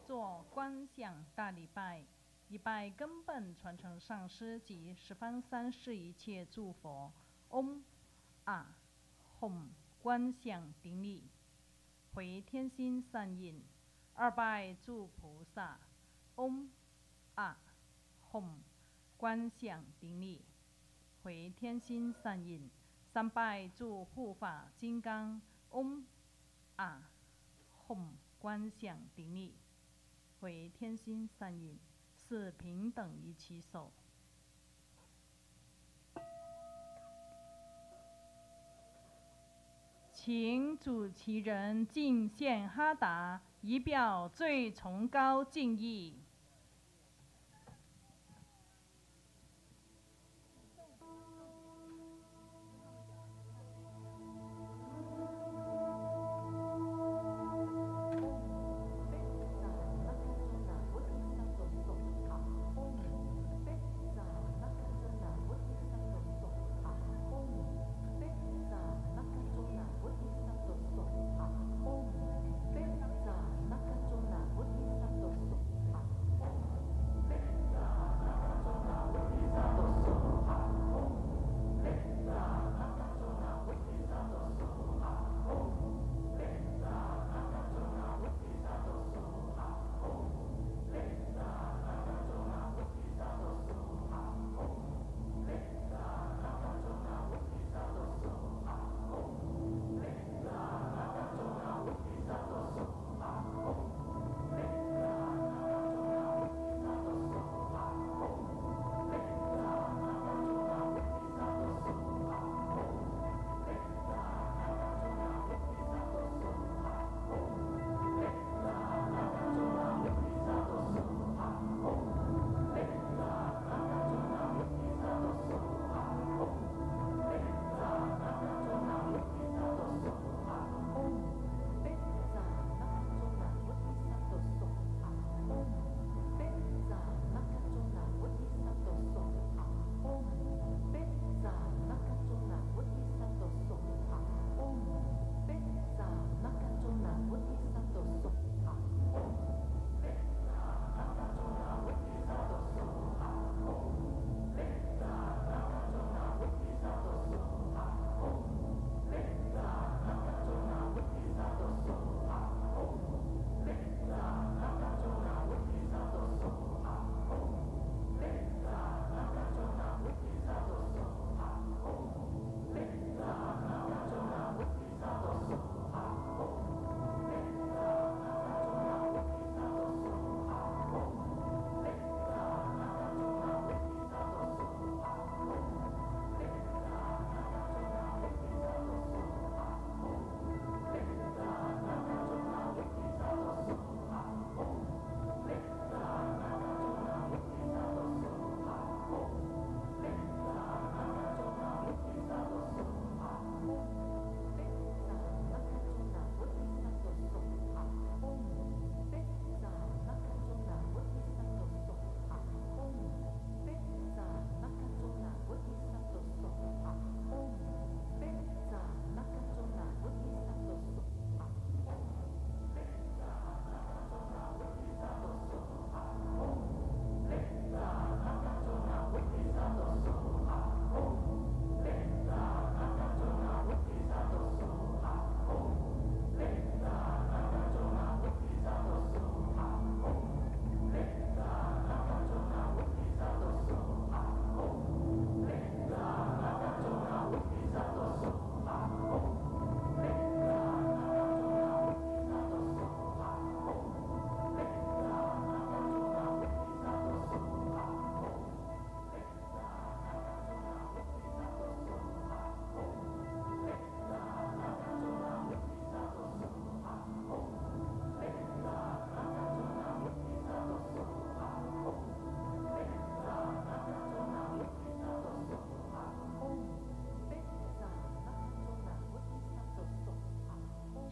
做观想大礼拜，礼拜根本传承上师及十方三世一切诸佛，嗡啊吽观想顶礼，回天心善印，二拜诸菩萨，嗡啊吽观想顶礼，回天心善印，三拜诸护法金刚，嗡啊吽观想顶礼，回天心善印，四平等于其手。请主持人敬献哈达，以表最崇高敬意。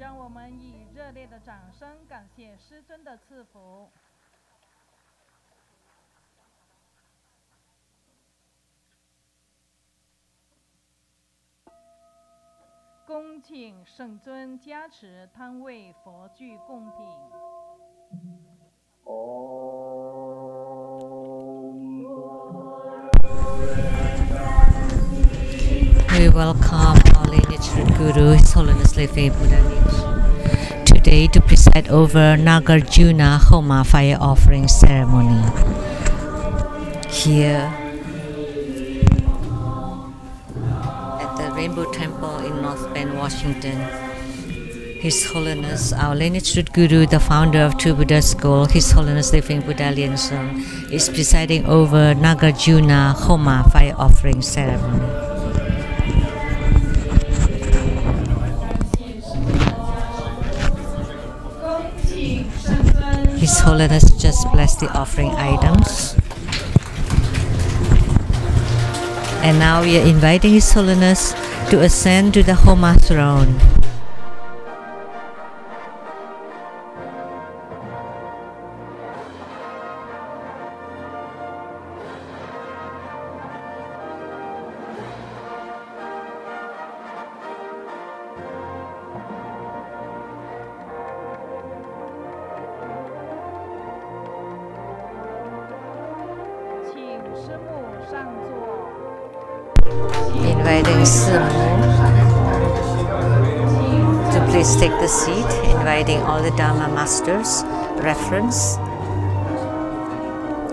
让我们以热烈的掌声感谢师尊的赐福。恭请圣尊加持汤为佛具供品。We welcome our lineage Guru, His Holiness Living Buddha today to preside over Nagarjuna Homa fire offering ceremony. Here at the Rainbow Temple in North Bend, Washington, His Holiness, our lineage Guru, the founder of True Buddha School, His Holiness Living Buddha Lienson, is presiding over Nagarjuna Homa fire offering ceremony. His Holiness just blessed the offering items. And now we are inviting His Holiness to ascend to the Homa throne. Inviting Simu to please take the seat, inviting all the Dharma Masters, reference,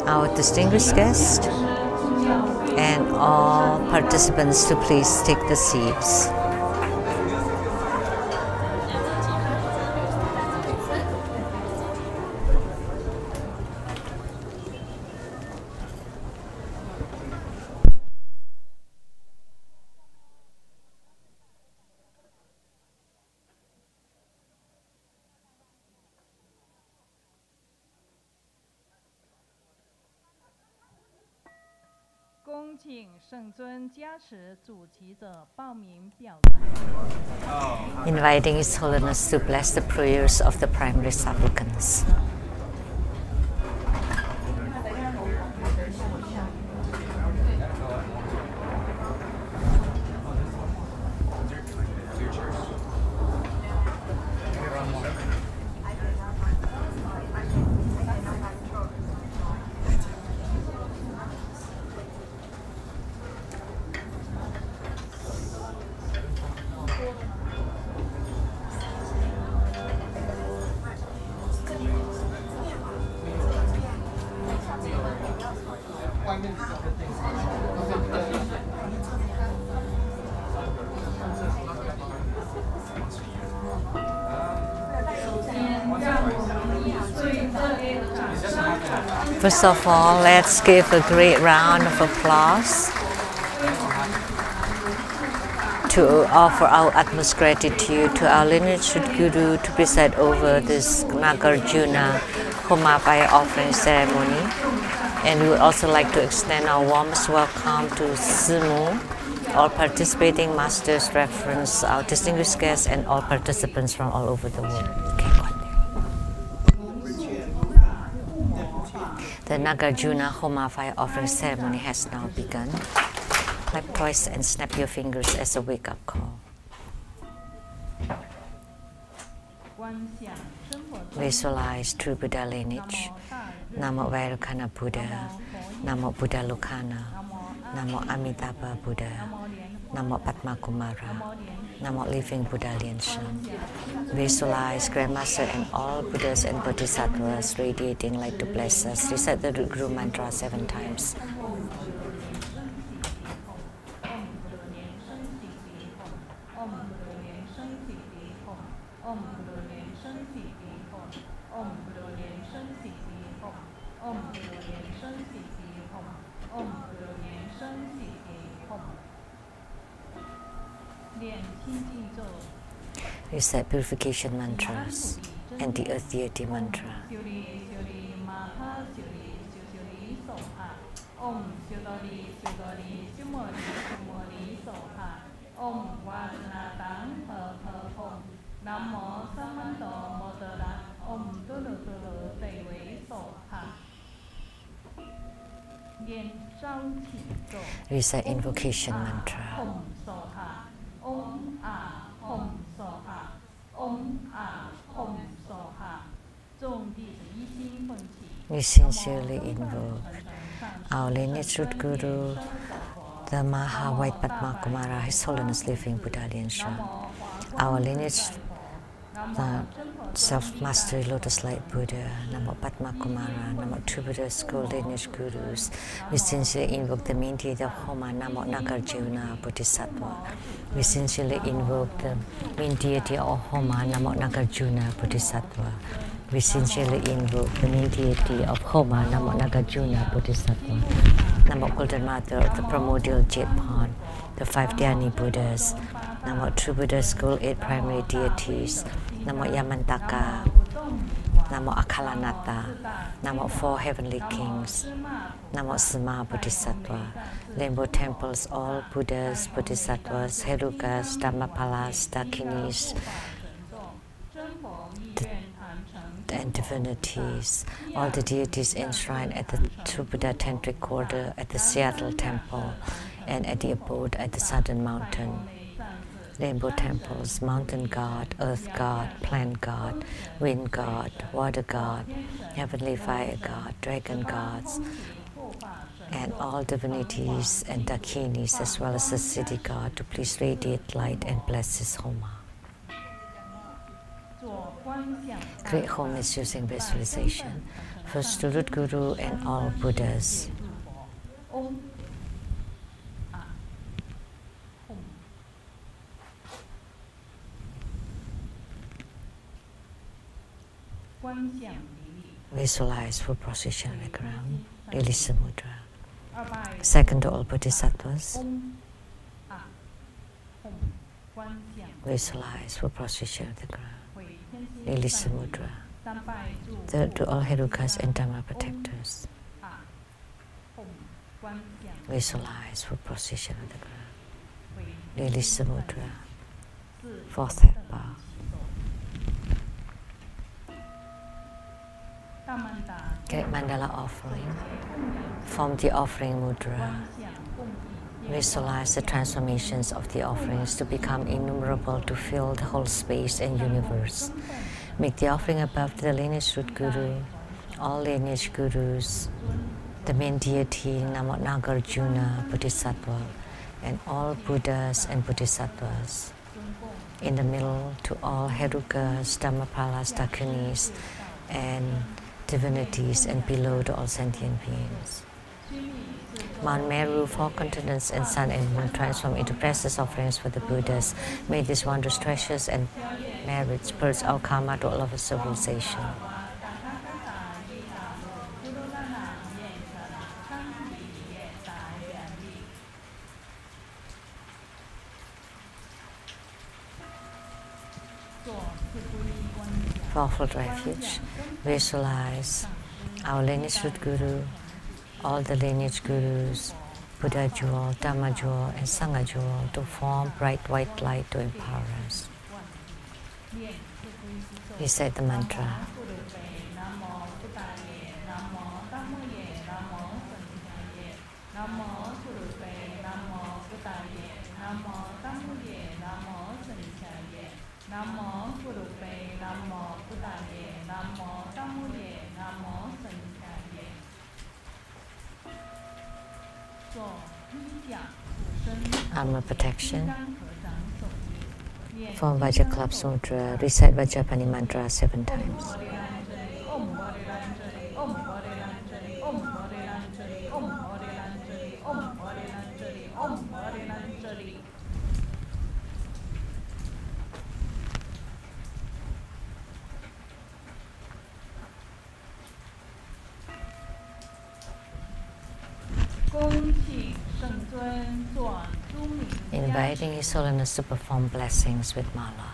our distinguished guest, and all participants to please take the seats. Inviting His Holiness to bless the prayers of the primary supplicants. First of all, let's give a great round of applause to offer our utmost gratitude to our lineage Guru to preside over this Nagarjuna Homa fire offering ceremony. And we would also like to extend our warmest welcome to Simu, all participating masters, reference, our distinguished guests, and all participants from all over the world. The Nagarjuna Homa fire offering ceremony has now begun. Clap twice and snap your fingers as a wake-up call. Visualize true Buddha lineage. Namo Vairukana Buddha, Namo Buddha Lokana, Namo Amitabha Buddha, Namo Padma Kumara, Namo Living Buddha Lienson. Visualize Grandmaster and all Buddhas and Bodhisattvas radiating light to bless us. Recite the Guru Mantra 7 times. Recite purification mantras and the earth deity mantra. Nam mô Sammanto Motorat Om Tulu Tulu Tây Vĩ Sổ Hạ. Yen Trao Chỉ Sổ. Recite invocation mantra. Hồng Sổ Hạ. Om A Hồng Sổ Hạ. Om A Hồng Sổ Hạ. We sincerely invoke our lineage root guru, the Maha White Padma Kumara, His Holiness Living Buddha Liensha. Our lineage, the self-mastery Lotus Light Buddha, Namo Padma Kumara, Namo True Buddha School lineage gurus. We sincerely invoke the main deity of Homa, Namo Nagarjuna Bodhisattva. We sincerely invoke the main deity of Homa, Namo Nagarjuna Bodhisattva. We sincerely invoke the main deity of Homa, Namo Nagarjuna Bodhisattva. Namo Golden Mother of the Primordial Jade Pond, the 5 Dhyani Buddhas, Namo True Buddha School 8 primary deities, Namo Yamantaka, Namo Akalanata, Namo 4 heavenly kings, Namo Sima Bodhisattva, Rainbow temples, all Buddhas, Bodhisattvas, Herukas, Dhammapalas, Dakinis, and divinities, all the deities enshrined at the True Buddha Tantric Quarter, at the Seattle Temple, and at the abode at the Southern Mountain. Rainbow temples, mountain god, earth god, plant god, wind god, water god, heavenly fire god, dragon gods, and all divinities and dakinis, as well as the city god, to please radiate light and bless his Homa. Create homies using visualization. First to root guru and all Buddhas. Visualize full position on the ground, Lili Samudra. Second to all Bodhisattvas. Visualize full position on the ground, Lili Samudra. Third to all Herukas and Dhamma protectors. Visualize full position on the ground, Lili Samudra. Fourth head bow. Great mandala offering. Form the offering mudra. Visualize the transformations of the offerings to become innumerable to fill the whole space and universe. Make the offering above the lineage root guru, all lineage gurus, the main deity Namo Nagarjuna Bodhisattva, and all Buddhas and Bodhisattvas. In the middle to all Herukas, Dhammapalas, Dakinis, and divinities, and below to all sentient beings. Mount Meru, 4 continents, and sun and moon transform into precious offerings for the Buddhas. May these wondrous treasures and merits purge our karma to all of our civilization. Lawful refuge. Visualize our lineage root guru, all the lineage gurus, Buddha jewel, Dhamma jewel, and Sangha jewel to form bright white light to empower us. Recite the mantra. Armor protection. Form Vajraklap Sutra. Recite Vajrapani mantra 7 times. Inviting His Holiness to perform blessings with mala.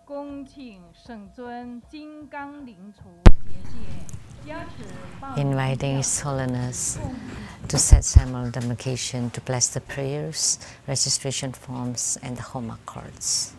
恭请圣尊金刚灵除结界，加持报应 Inviting 教 His Holiness 供 to set ceremonial demarcation to bless the prayers, registration forms, and the Homa cards.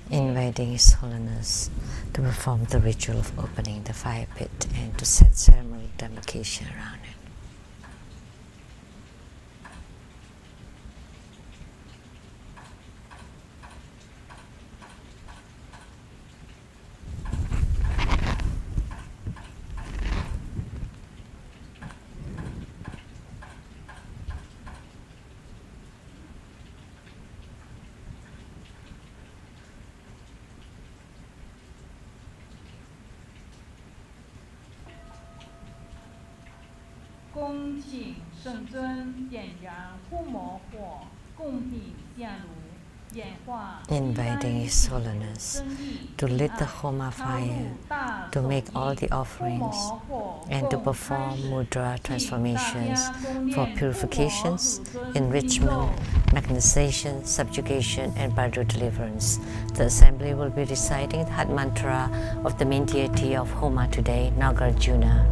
Inviting His Holiness to perform the ritual of opening the fire pit and to set ceremonial demarcation around it. Inviting His Holiness to lit the Homa fire, to make all the offerings, and to perform mudra transformations for purifications, enrichment, mechanization, subjugation, and Bhadra deliverance. The assembly will be reciting the Hat Mantra of the main deity of Homa today, Nagarjuna.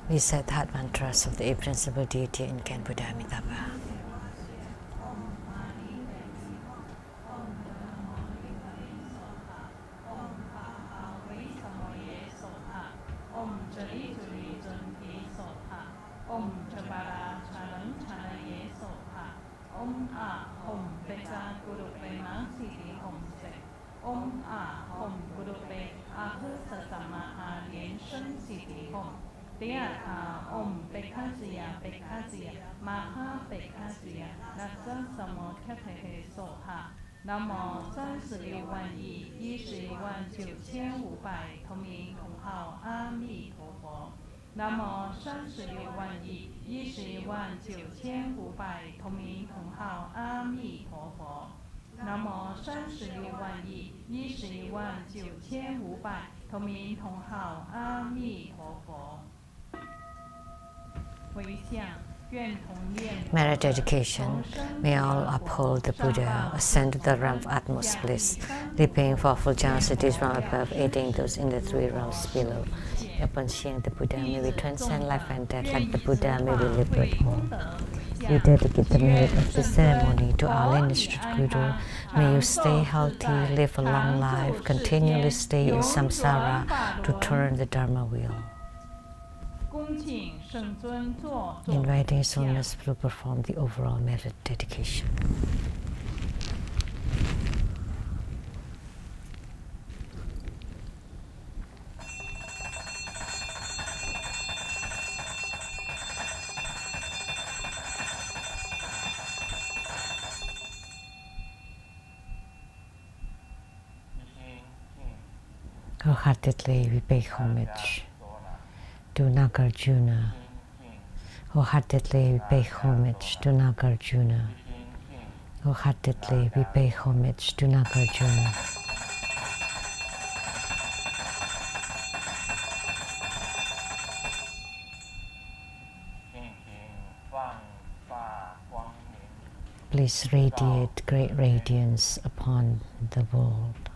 We said heart mantras of the Eight Principal Deity in Ken Buddha Amitabha. Nam mô 36万亿11万9500同名同号阿弥陀佛。南无36万亿11万9500同名同号阿弥陀佛。南无36万亿11万9500同名同号阿弥陀佛。回向。 Merit dedication. May all uphold the Buddha, ascend to the realm of utmost bliss, repaying for full generosities from above, aiding those in the three realms below. Upon seeing the Buddha, may we transcend life and death like the Buddha, may we liberate all. We dedicate the merit of this ceremony to our lineage Guru. May you stay healthy, live a long life, continually stay in samsara to turn the Dharma wheel. Inviting His Holiness to perform the overall merit dedication. Wholeheartedly we pay homage to Nagarjuna. Wholeheartedly we pay homage to Nagarjuna. Wholeheartedly we pay homage to Nagarjuna. Please radiate great radiance upon the world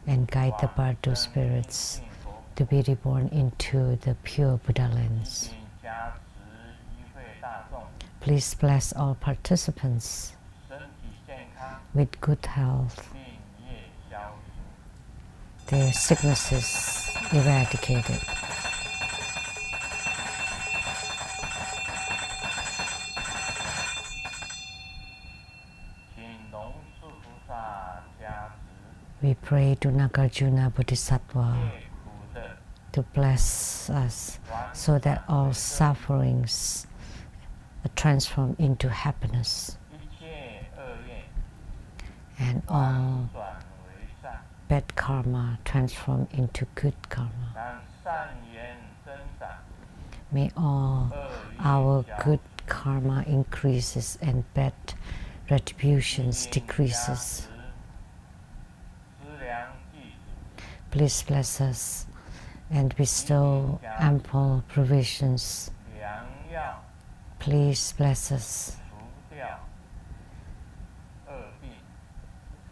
and guide the Bardo spirits to be reborn into the pure Buddha lands. Please bless all participants with good health, their sicknesses eradicated. We pray to Nagarjuna Bodhisattva to bless us so that all sufferings are transformed into happiness and all bad karma transformed into good karma. May all our good karma increases and bad retributions decreases. Please bless us and bestow ample provisions. Please bless us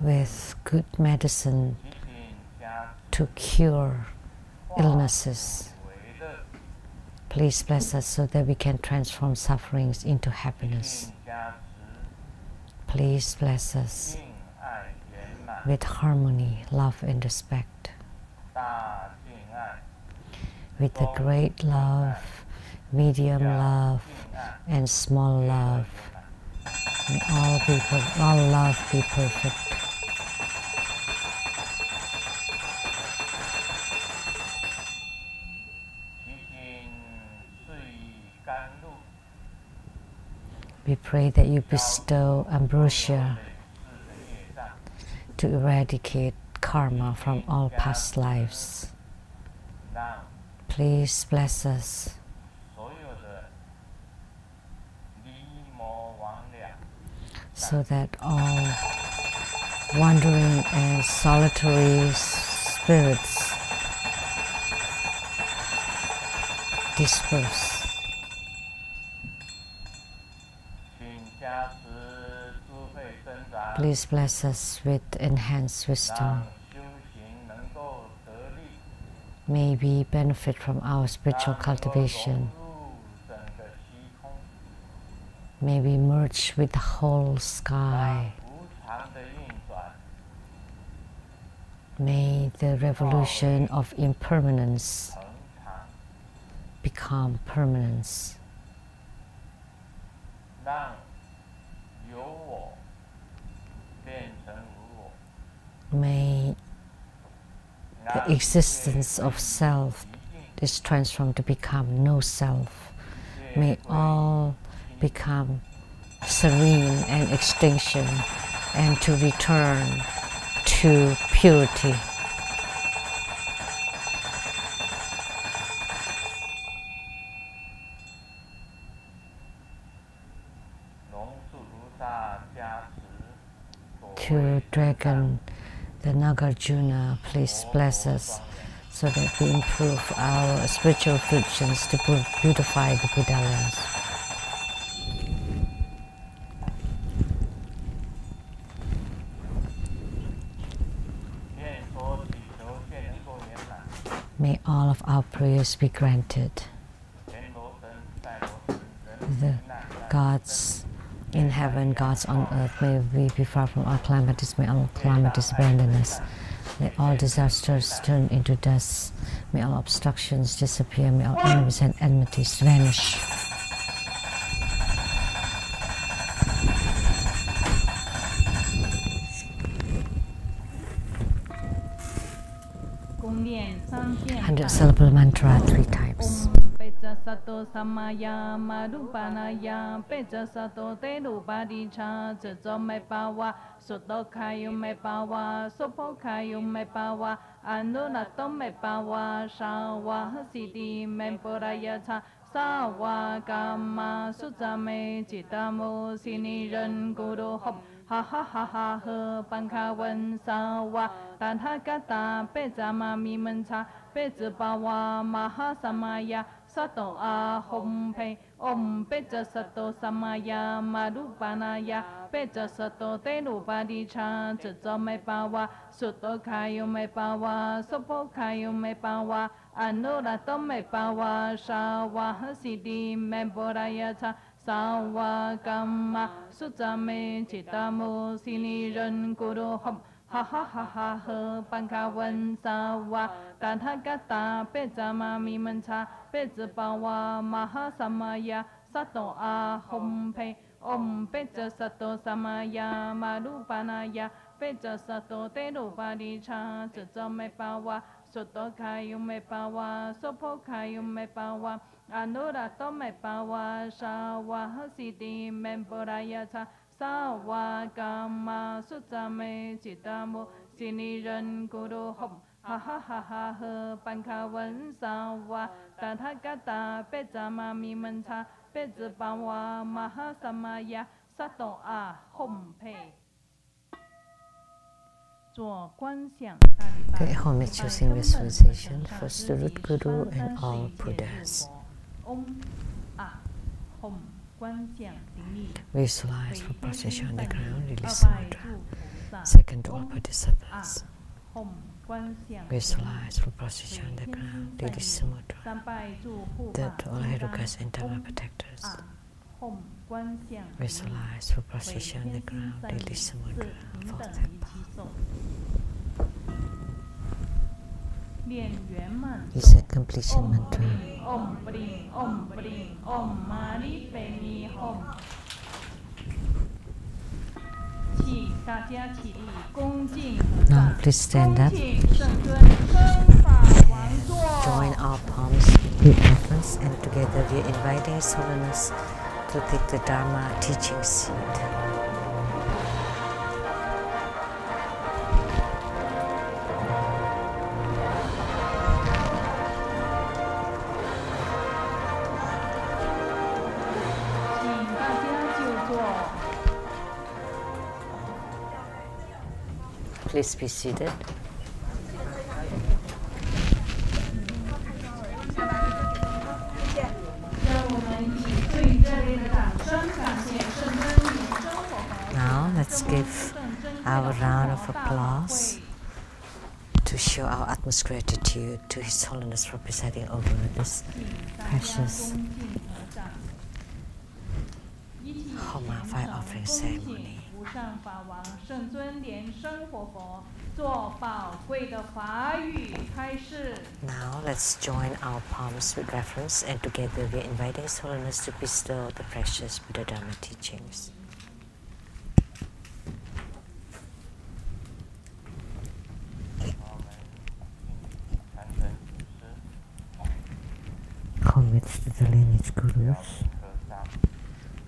with good medicine to cure illnesses. Please bless us so that we can transform sufferings into happiness. Please bless us with harmony, love and respect. With the great love, medium love, and small love. May all love be perfect. We pray that you bestow ambrosia to eradicate karma from all past lives. Please bless us so that all wandering and solitary spirits disperse. Please bless us with enhanced wisdom may we benefit from our spiritual cultivation. May we merge with the whole sky. May the revolution of impermanence become permanence. May the existence of self is transformed to become no self. May all become serene and extinction, and to return to purity. To Dragon, the Nagarjuna, please bless us so that we improve our spiritual functions to beautify the Buddha lands. May all of our prayers be granted. The gods in heaven, gods on earth, may we be far from all calamities, may all calamities abandon us. May all disasters turn into dust. May all obstructions disappear. May all enemies and enmities vanish. Hundred syllable mantra 3 times. Sato samaya marupanaya peja sato te rupadi cha zo me pawa soto kayu me pawa sopo kayu me pawa anunato me pawa shawa hasidi me poraya cha sawa kama suzame chitamo sini ren guru hop ha ha ha ha he pankawan sawa tathagata pejama mi mancha pejapawa mahasamaya Sato ahom pe om peja sato samaya marupanaya peja sato te rupadi cha zo me pawa soto kayo me pawa sopo kayo me pawa anurato me pawa shawa hasidi me boraya cha sawa kama suzame chitamo sini ren guru hom ha ha ha ha he pankawan sawa tathagata pejama mi mancha pejapawa mahasamaya sato ahom pe om peja sato samaya marupanaya peja sato te rupadi cha zo me pawa soto kayu me pawa sopo kayu me pawa anurato me pawa shawa hasidi me boraya cha sawa kama suzame chitamo sini ren guru hom ha ha ha ha he pankawan sawa tathagata pejama mi mancha pejapawa mahasamaya sato ahom pe. Okay, homage using visualization first the root guru and all Buddhas. Visualize for procession on the ground, release the mudra. Second to all bodhisattvas. Visualize for procession on the ground, release the mudra. Third to all Herukas and Dharma protectors. Visualize for procession on the ground, release the mudra. Fourth step. It's a completion mantra. Now please stand up. Join our palms with reverence, and together we are inviting His Holiness to take the Dharma teaching seat. Please be seated. Now let's give our round of applause to show our utmost gratitude to His Holiness for presiding over this precious Homa fire offering ceremony. Now let's join our palms with reverence, and together we are inviting His Holiness to bestow the precious Buddha Dharma teachings. Homage to the lineage gurus.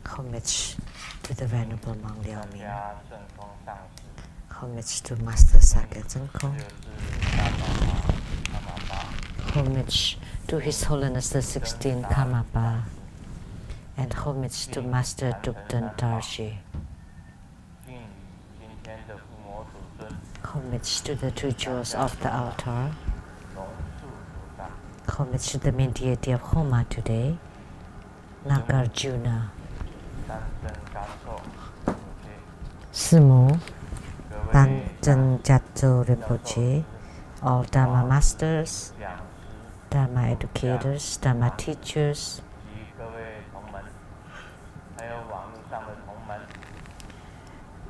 Homage to the Venerable Monk Liao Min. Homage to Master Sakya Zengkong. Homage to His Holiness the 16th Karmapa. And homage to Master Dukden Tarshi. Homage to the two jewels of the altar. Homage to the main deity of Homa today, Nagarjuna. Sumo, Tanten Jatso Rinpoche, all Dharma masters, Dharma educators, Dharma teachers,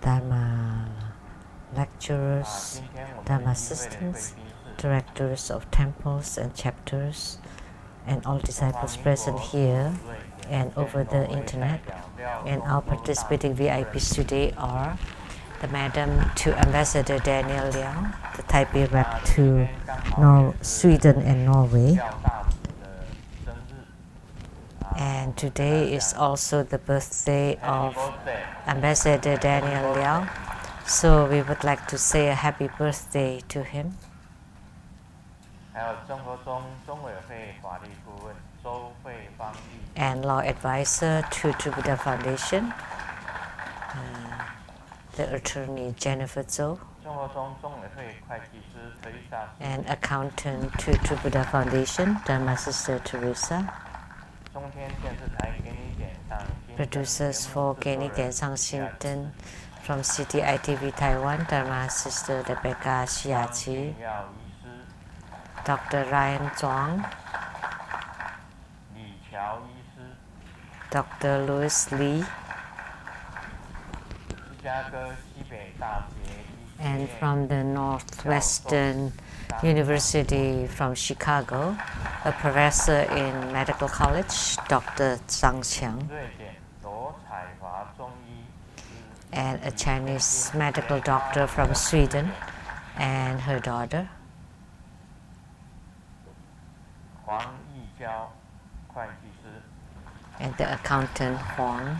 Dharma lecturers, Dharma assistants, directors of temples and chapters, and all disciples present here and over the internet. And our participating VIPs today are the Madam to Ambassador Daniel Liang, the Taipei rep to Sweden and Norway. And today is also the birthday of Ambassador Daniel Liang, so we would like to say a happy birthday to him. And law advisor to True Buddha Foundation, the attorney Jennifer Zhou, and accountant to True Buddha Foundation, Dharma Sister Teresa, producers for Geni Gensang Shinten from City ITV Taiwan, Dharma Sister Rebecca Shiachi, Dr. Ryan Zhuang, Dr. Louis Lee, and from the Northwestern University from Chicago, a professor in medical college, Dr. Zhang Qiang, and a Chinese medical doctor from Sweden and her daughter, and the accountant Huang,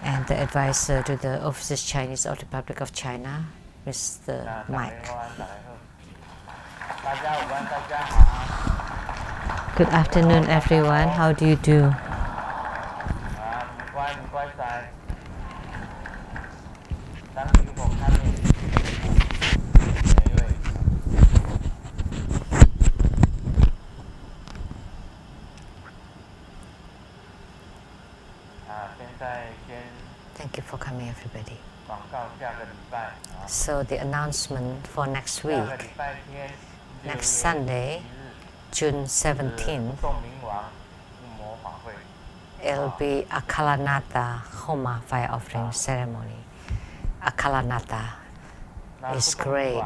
and the advisor to the Overseas Chinese of the Republic of China, Mr. Mike. Good afternoon, everyone. How do you do? Thank you for coming, everybody. So the announcement for next week, next Sunday, June 17th, it'll be Akalanata Homa fire offering ceremony. Akalanata is great,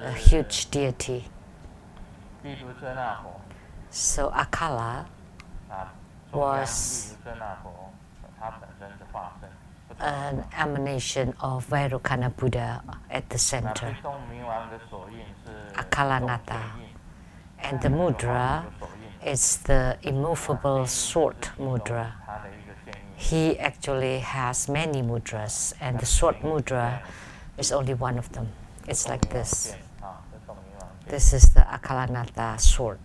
a huge deity. So Akala was an emanation of Vairocana Buddha at the center, Akalanata. And the mudra is the immovable sword mudra. He actually has many mudras, and the sword mudra is only one of them. It's like this. This is the Akalanata sword.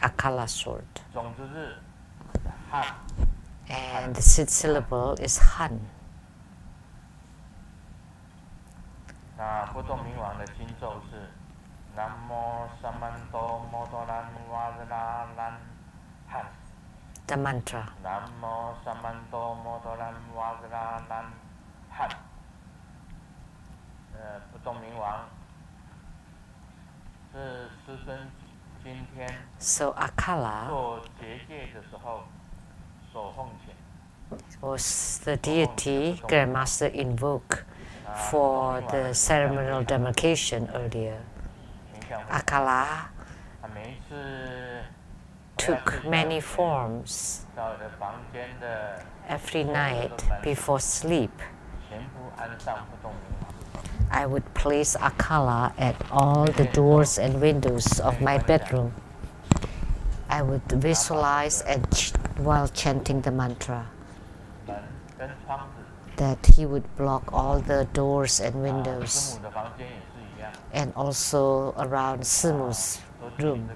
Akala sword. And the sixth syllable is Han. the mantra. Namo Samanto Motoran Wagranan Han. 不动明王是师尊今天 So Akala 做结界的时候所奉请。 was the deity Grandmaster invoked for the ceremonial demarcation earlier. Akala took many forms every night before sleep. I would place Akala at all the doors and windows of my bedroom. I would visualize and while chanting the mantra that he would block all the doors and windows, and also around Simu's room.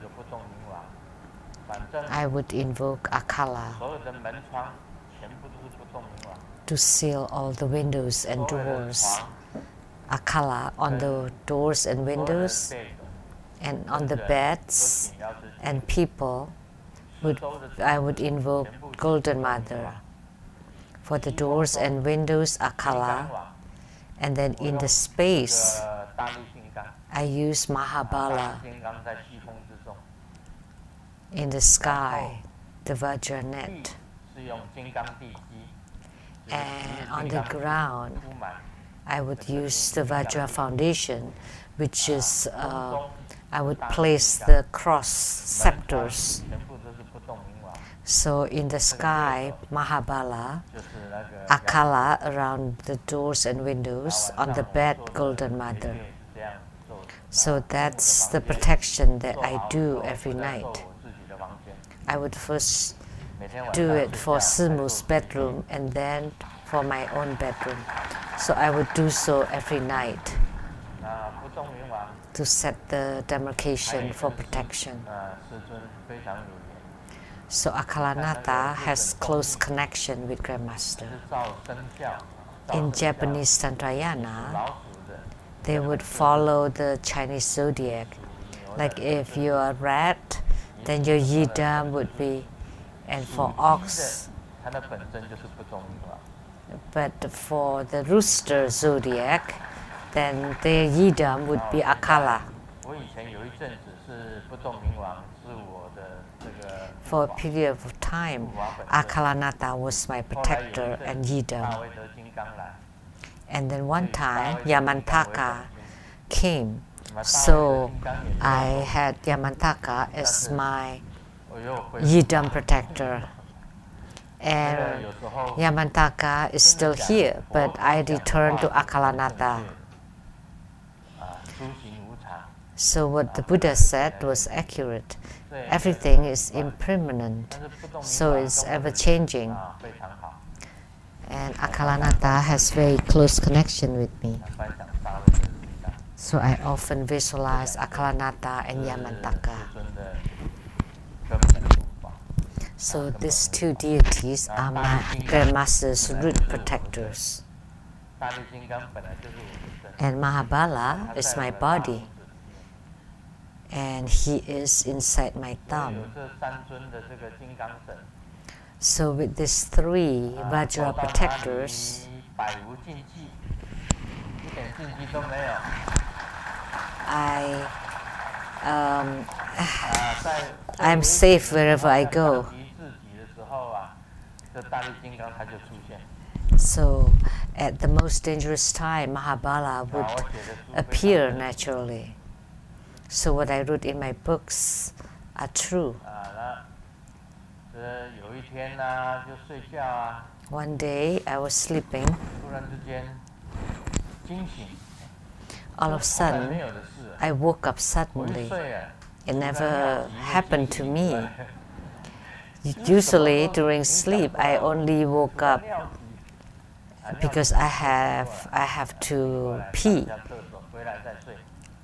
I would invoke Akala to seal all the windows and doors. Akala on the doors and windows, and on the beds and people. I would invoke Golden Mother. For the doors and windows, Akala, and then in the space, I use Mahabala. In the sky, the Vajra net, and on the ground, I would use the Vajra foundation, which is I would place the cross scepters. So in the sky, Mahabala, Akala around the doors and windows, on the bed, Golden Mother. So that's the protection that I do every night. I would first do it for Simu's bedroom and then for my own bedroom. So I would do so every night to set the demarcation for protection. So Akalanata has close connection with Grandmaster. In Japanese Tantrayana, they would follow the Chinese zodiac. Like if you are rat, then your yidam would be, and for ox. But for the rooster zodiac, then their yidam would be Akala. For a period of time, Akalanata was my protector and yidam. And then one time, Yamantaka came, so I had Yamantaka as my yidam protector. And Yamantaka is still here, but I returned to Akalanata. So what the Buddha said was accurate. Everything is impermanent, so it's ever-changing. And Akalanata has very close connection with me. So I often visualize Akalanata and Yamantaka. So these two deities are my Grandmaster's root protectors. And Mahabala is my body. And he is inside my thumb. So with these three Vajra protectors, I'm safe wherever I go. So at the most dangerous time, Mahabala would appear naturally. So what I wrote in my books are true. One day I was sleeping. All of a sudden, I woke up suddenly. It never happened to me. Usually during sleep, I only woke up because I have to pee.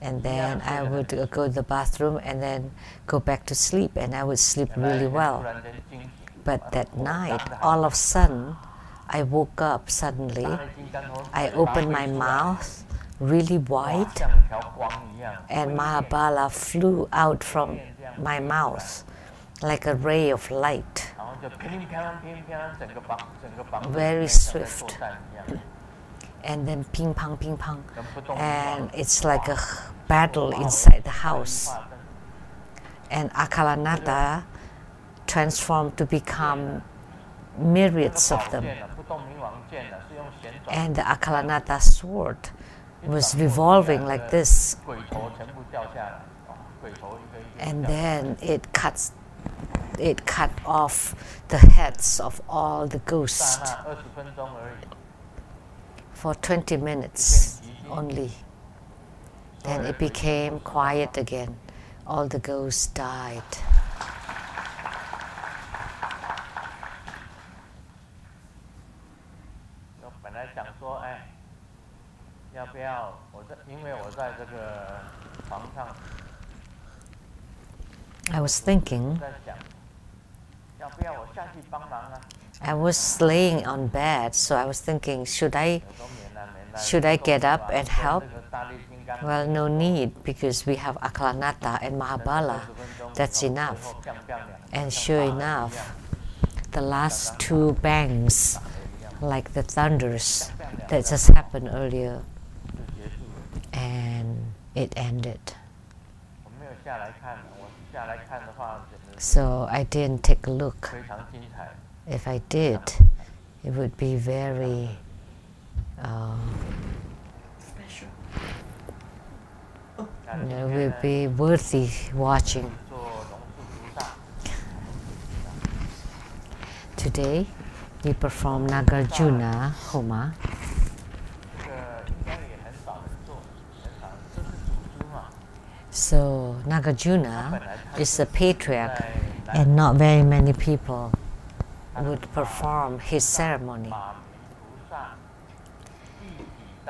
And then I would go to the bathroom and then go back to sleep, and I would sleep really well. But that night, all of a sudden, I woke up suddenly. I opened my mouth really wide, and Mahabala flew out from my mouth like a ray of light. very swift. And then ping pong, and it's like a battle inside the house. And Akalanata transformed to become myriads of them. And the Akalanata sword was revolving like this. And then it cut off the heads of all the ghosts for 20 minutes only. Then it became quiet again. All the ghosts died. I was thinking, I was laying on bed, so I was thinking, should I get up and help? Well, no need, because we have Akalanata and Mahabala. That's enough. And sure enough, the last two bangs, like the thunders that just happened earlier, and it ended. So I didn't take a look. If I did, it would be very it would be worthy watching. Today we perform Nagarjuna Homa. So Nagarjuna is a patriarch, and not very many people would perform his ceremony.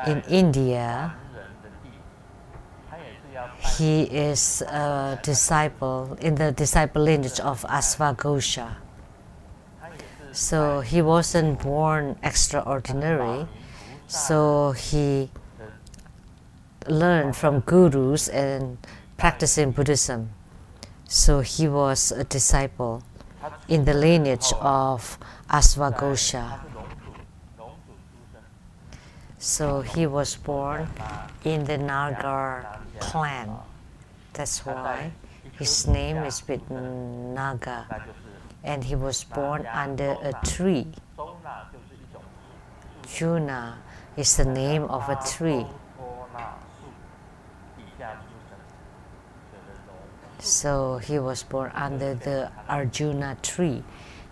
In India, he is a disciple in the disciple lineage of Asvaghosha. So he wasn't born extraordinary, so he learned from gurus and practicing Buddhism. So he was a disciple in the lineage of Asvaghosha. So he was born in the Nagar clan. That's why his name is with Naga. And he was born under a tree. Juna is the name of a tree. So he was born under the Arjuna tree.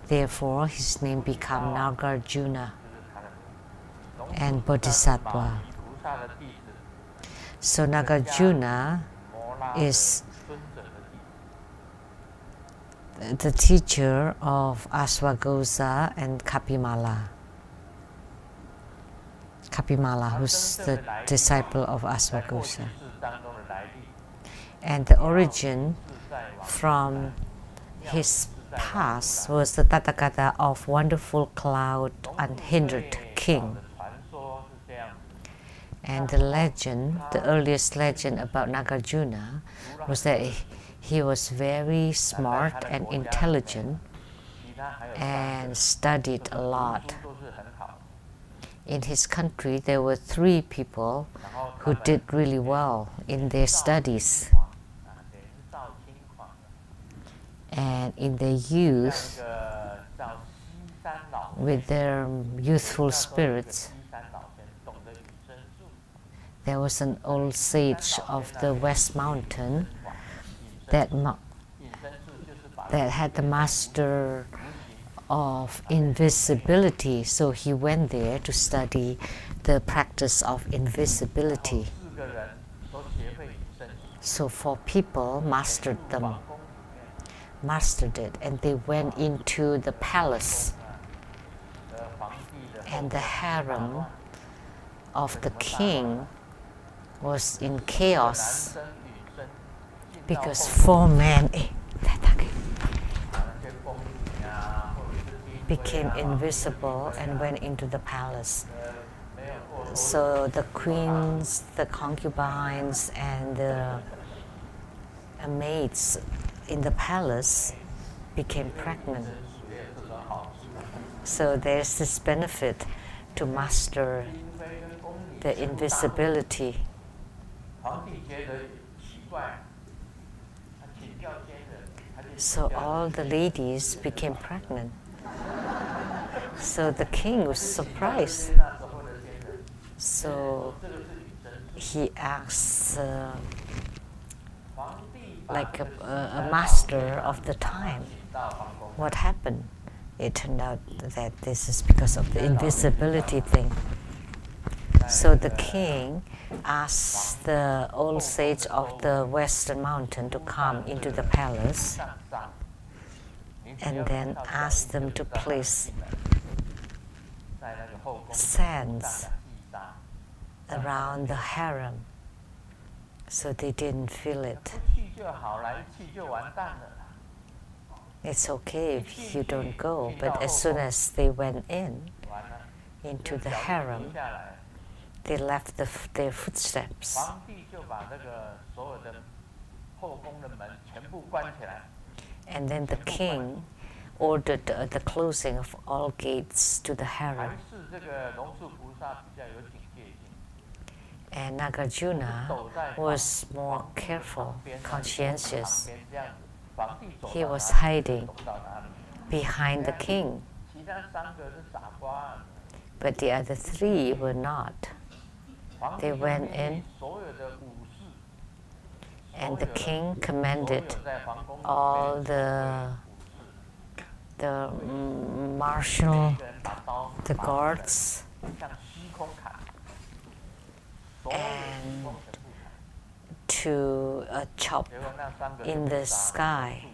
Therefore, his name became Nagarjuna and Bodhisattva. So Nagarjuna is the teacher of Asvaghosha and Kapimala. Kapimala, who's the disciple of Asvaghosha. And the origin from his past was the Tathagata of wonderful cloud unhindered king. And the legend, the earliest legend about Nagarjuna was that he was very smart and intelligent and studied a lot. In his country, there were 3 people who did really well in their studies. And in their youth, with their youthful spirits, there was an old sage of the West Mountain that had the master of invisibility. So he went there to study the practice of invisibility. So 4 people mastered it, and they went into the palace. And the harem of the king was in chaos because 4 men became invisible and went into the palace. So the queens, the concubines, and the maids in the palace became pregnant. So there's this benefit to master the invisibility. So all the ladies became pregnant. So the king was surprised. So he asked like a master of the time, what happened? It turned out that this is because of the invisibility thing. So the king asked the old sage of the western mountain to come into the palace and then asked them to place sands around the harem so they didn't feel it. It's okay if you don't go, but as soon as they went into the harem, they left their footsteps. And then the king ordered the closing of all gates to the harem. And Nagarjuna was more careful, conscientious. He was hiding behind the king. But the other three were not. They went in, and the king commanded all the marshal, the guards, and to chop in the sky,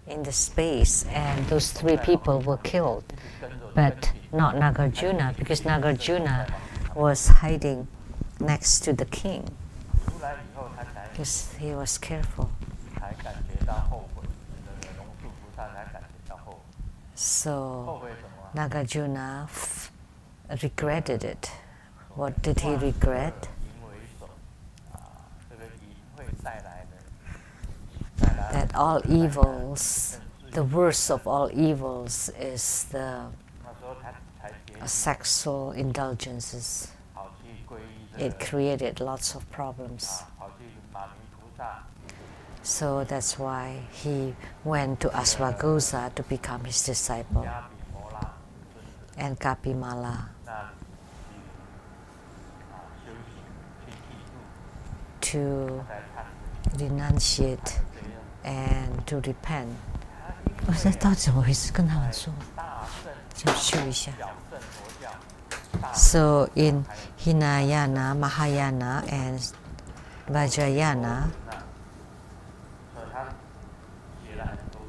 in the space, and those three people were killed, but not Nagarjuna, because Nagarjuna was hiding next to the king, because he was careful. So Nagarjuna regretted it. What did he regret? That all evils, the worst of all evils is the sexual indulgences. It created lots of problems. So that's why he went to Asvagosa to become his disciple, and Kapimala to renunciate and to repent. 我这到底怎么回事？跟他们说，就修一下。So in Hinayana, Mahayana, and Vajrayana,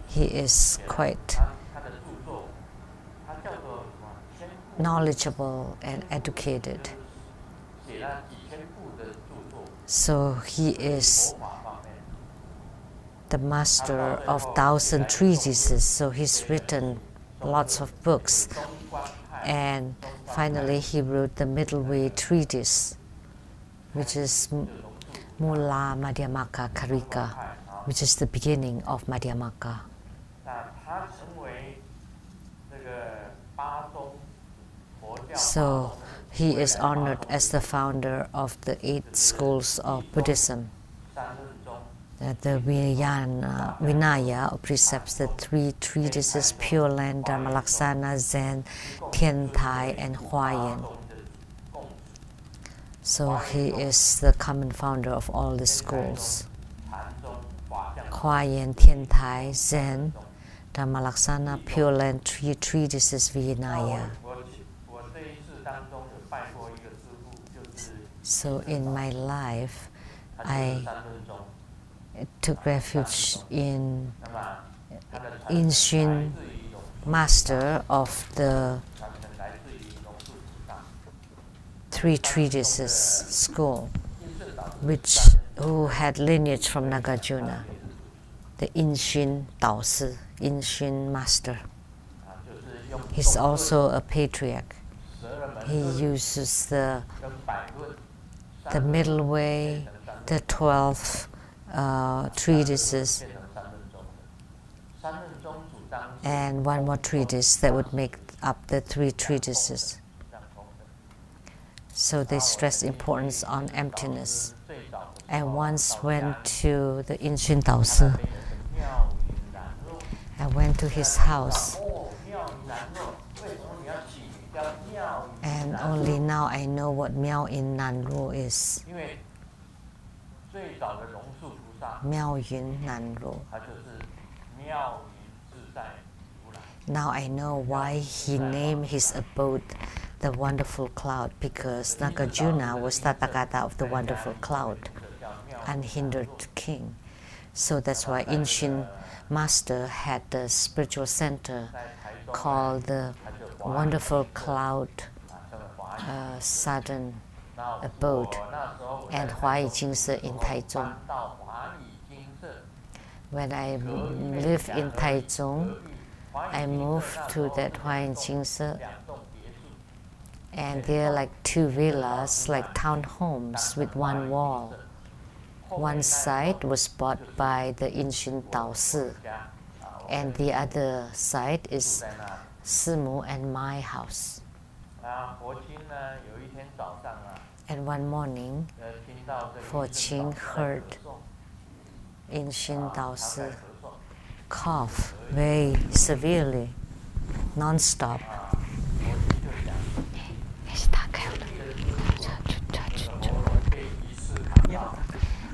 he is quite knowledgeable and educated. So he is the master of 1,000 treatises. So he's written lots of books. And finally he wrote the middle way treatise, which is Mula Madhyamaka Karika, which is the beginning of Madhyamaka. So he is honored as the founder of the 8 schools of Buddhism. The Vinaya, or precepts, the 3 treatises, Pure Land, Dharmalaksana, Zen, Tian Tai, and Huayan. So he is the common founder of all the schools. Huayan, Tian Tai, Zen, Dharmalaksana, Pure Land, 3 treatises, Vinaya. So in my life, I took refuge in Inshin, master of the 3 treatises school, who had lineage from Nagarjuna, the Inshin Daosi, Inshin master. He's also a patriarch. He uses the middle way, the 12 treatises, and one more treatise that would make up the 3 treatises. So they stress importance on emptiness. I once went to the ancient Tao Si. I went to his house. And only now I know what Miao Yin Nan Ru is. Miao Yin Nan Ru. Now I know why he named his abode the wonderful cloud, because Nagarjuna was Tathagata of the wonderful cloud, unhindered king. So that's why ancient master had the spiritual center called the wonderful cloud southern abode, and Huayi Jingse in Taichung. When I lived in Taichung, I moved to that Huayi Jingse, and there are like 2 villas, like townhomes with 1 wall. One side was bought by the ancient Tao Si, and the other side is Simu and my house. And one morning, Forqing heard ancient Tao Si cough very severely, non-stop.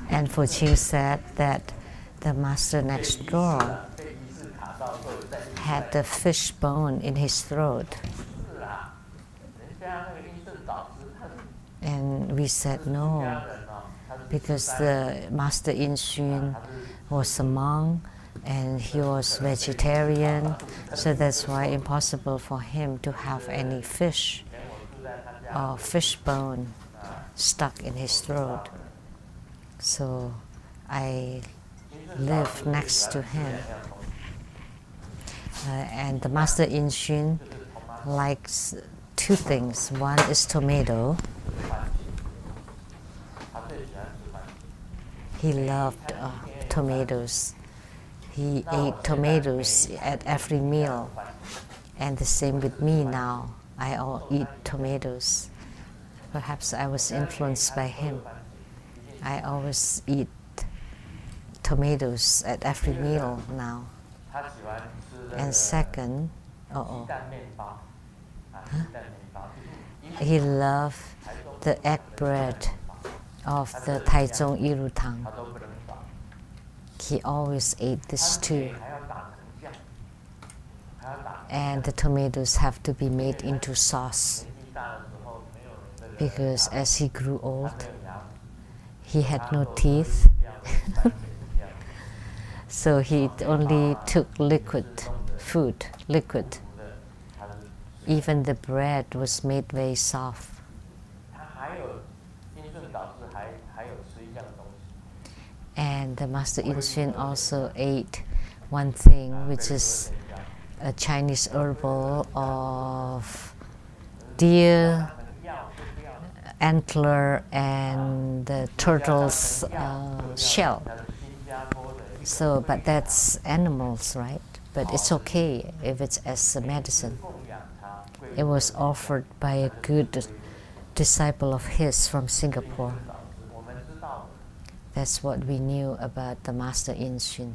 And Forqing said that the master next door had the fish bone in his throat. And we said no, because the master In Xun was a monk and he was vegetarian, so that's why impossible for him to have any fish or fish bone stuck in his throat. So I lived next to him. And the master In Xun likes 2 things. One is tomato. He loved tomatoes. He ate tomatoes at every meal. And the same with me now. I all eat tomatoes. Perhaps I was influenced by him. I always eat tomatoes at every meal now. And second, he loved the egg bread of the Taichung Irutang. He always ate this too. And the tomatoes have to be made into sauce, because as he grew old, he had no teeth. So he only took liquid food, liquid. Even the bread was made very soft. And the Master In Xun also ate one thing, which is a Chinese herbal of deer antler and the turtle's shell. So, but that's animals, right? But it's okay if it's as a medicine. It was offered by a good disciple of his from Singapore. That's what we knew about the Master In Xun.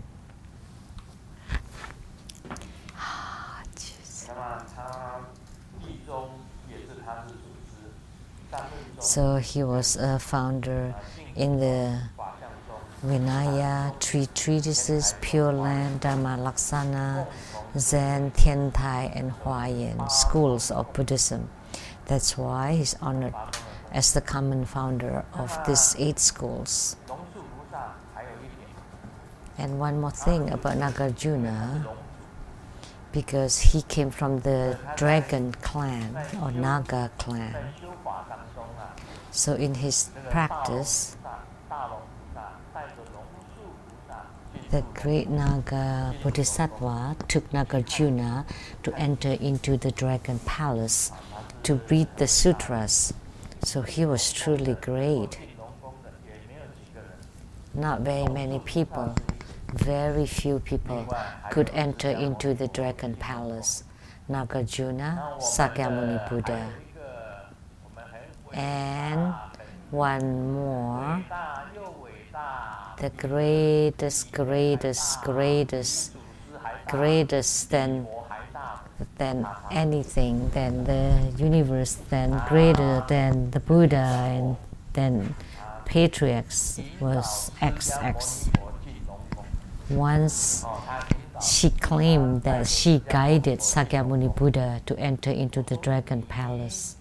So he was a founder in the Vinaya, 3 treatises, Pure Land, Dharma Laksana, Zen, Tiantai, and Huayan schools of Buddhism. That's why he's honored as the common founder of these 8 schools. And one more thing about Nagarjuna, because he came from the dragon clan or Naga clan. So in his practice, the great Naga Bodhisattva took Nagarjuna to enter into the dragon palace to read the sutras. So he was truly great. Not very many people, very few people could enter into the dragon palace. Nagarjuna, Sakyamuni Buddha. And one more, the greatest than anything, than the universe, than greater than the Buddha and than patriarchs was XX. Once she claimed that she guided Sakyamuni Buddha to enter into the dragon palace.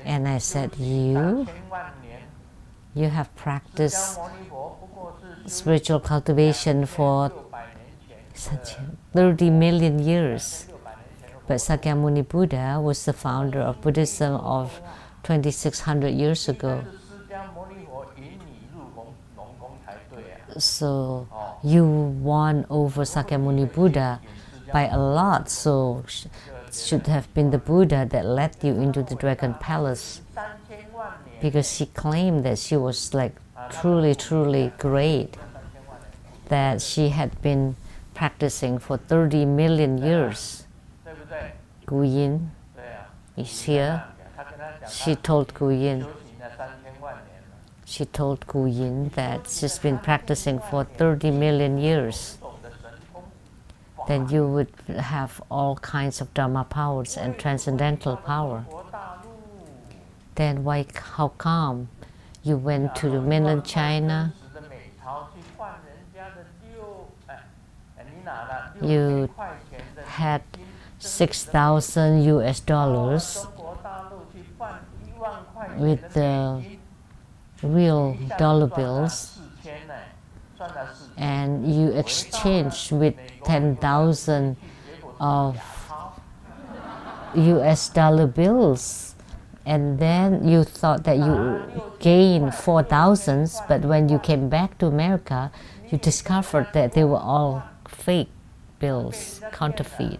And I said, you have practiced spiritual cultivation for 30 million years. But Sakyamuni Buddha was the founder of Buddhism of 2600 years ago. So you won over Sakyamuni Buddha by a lot, so should have been the Buddha that led you into the dragon palace, because she claimed that she was like truly great, that she had been practicing for 30 million years. Gu Yin is here. She told Gu Yin that she's been practicing for 30 million years. Then you would have all kinds of Dharma powers and transcendental power. Then how come you went to mainland China? You had $6,000 US with the real dollar bills, and you exchanged with 10,000 of US dollar bills, and then you thought that you gained 4,000, but when you came back to America, you discovered that they were all fake bills, counterfeit.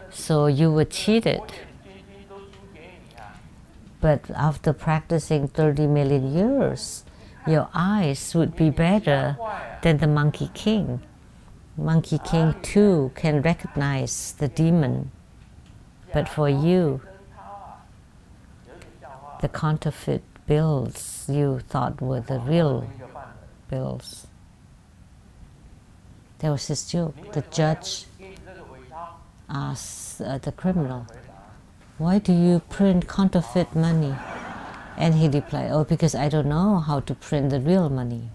So you were cheated. But after practicing 30 million years, your eyes would be better than the Monkey King. Monkey King too can recognize the demon. But for you, the counterfeit bills you thought were the real bills. There was this joke. The judge asked the criminal, "Why do you print counterfeit money?" And he replied, "Oh, because I don't know how to print the real money."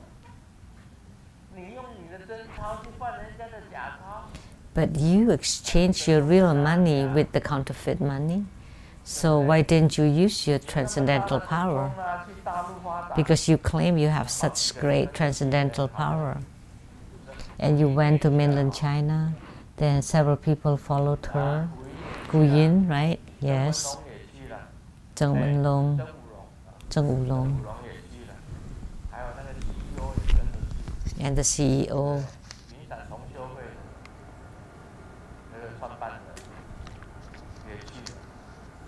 But you exchanged your real money with the counterfeit money. So why didn't you use your transcendental power? Because you claim you have such great transcendental power. And you went to mainland China, then several people followed her. Gu Yin, right? Yes. Zheng Wenlong, Zheng Wulong, and the CEO.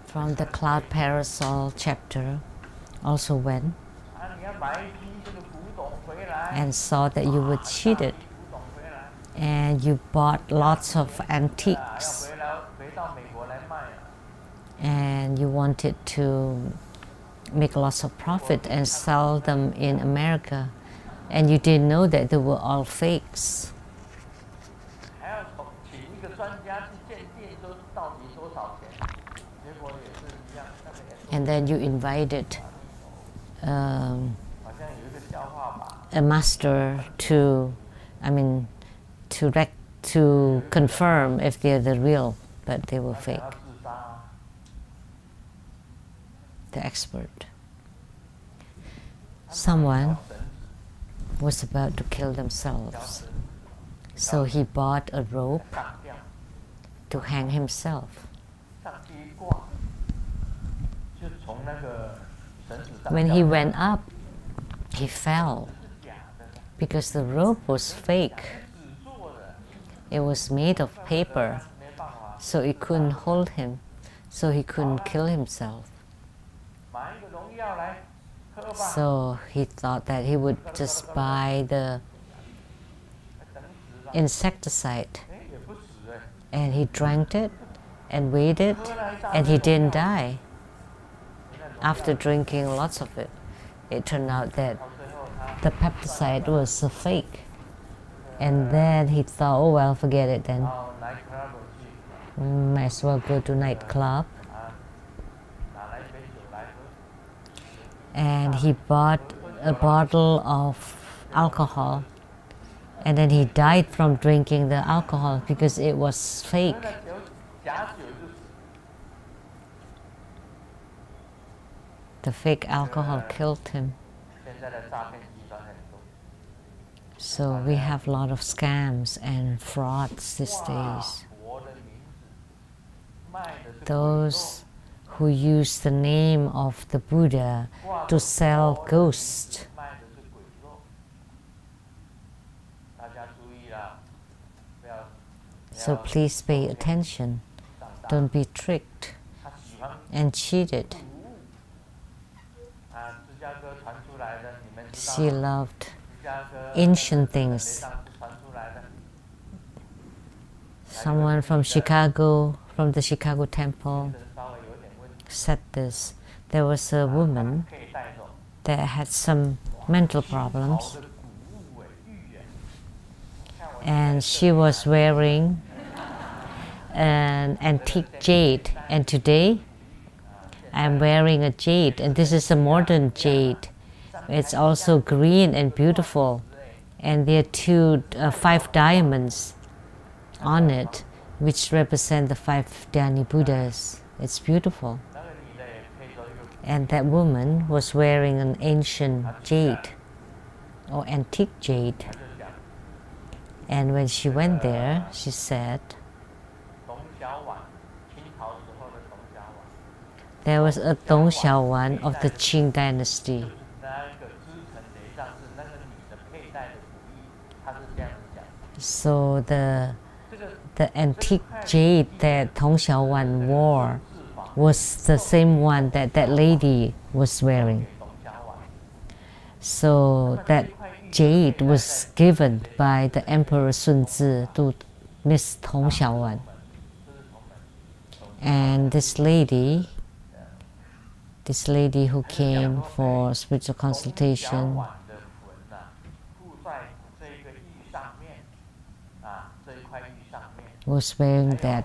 From the Cloud Parasol chapter also went and saw that you were cheated and you bought lots of antiques and you wanted to make lots of profit and sell them in America, and you didn't know that they were all fakes. And then you invited a master to confirm if they're the real, but they were fake. The expert. Someone was about to kill themselves, so he bought a rope to hang himself. When he went up, he fell because the rope was fake. It was made of paper, so it couldn't hold him, so he couldn't kill himself. So he thought that he would just buy the insecticide and he drank it and waited, and he didn't die. After drinking lots of it, it turned out that the peptide was a fake. And then he thought, oh well, forget it then. Might as well go to nightclub. And he bought a bottle of alcohol, and then he died from drinking the alcohol because it was fake. The fake alcohol killed him. So we have a lot of scams and frauds these days. Those who use the name of the Buddha to sell ghosts. So please pay attention. Don't be tricked and cheated. She loved ancient things. Someone from Chicago, from the Chicago temple, said this. There was a woman that had some mental problems, and she was wearing an antique jade, and today I'm wearing a jade, and this is a modern jade. It's also green and beautiful, and there are 5 diamonds on it, which represent the 5 Dhyani Buddhas. It's beautiful. And that woman was wearing an ancient jade, or antique jade. And when she went there, she said, there was a Dong Xiaowan of the Qing dynasty. So the antique jade that Dong Xiaowan wore was the same one that that lady was wearing. So that jade was given by the Emperor Sun Zi to Miss Dong Xiaowan. And this lady who came for spiritual consultation was wearing that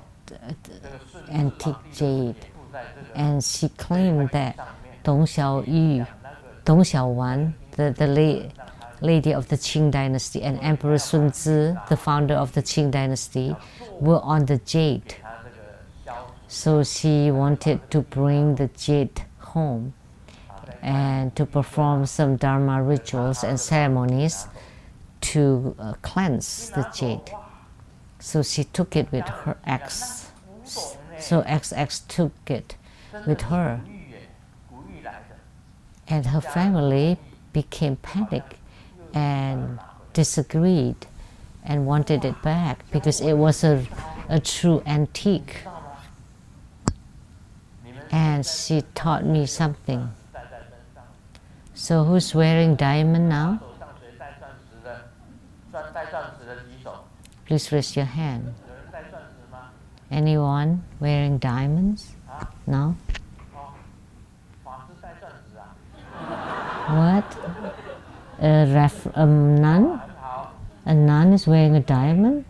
antique jade, and she claimed that Dong Xiaowan, the lady of the Qing dynasty, and Emperor Sun Zi, the founder of the Qing dynasty, were on the jade. So she wanted to bring the jade home and to perform some Dharma rituals and ceremonies to cleanse the jade. So she took it with her ex. So ex took it with her. And her family became panicked and disagreed and wanted it back because it was a true antique. And she taught me something. So who's wearing diamond now? Please raise your hand. Anyone wearing diamonds? No? What? A nun? A nun is wearing a diamond?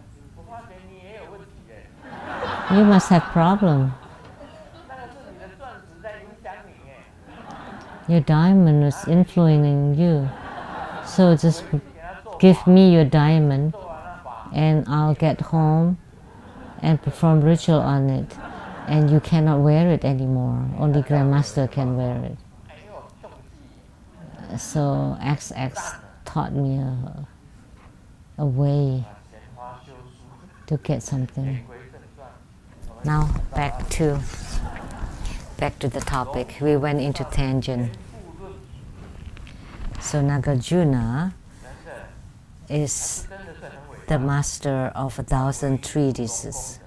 You must have problem. Your diamond is influencing you. So just give me your diamond and I'll get home and perform ritual on it. And you cannot wear it anymore. Only Grandmaster can wear it. So XX taught me a way to get something. Now back to the topic. We went into tangent. So Nagarjuna is the master of 1,000 treatises.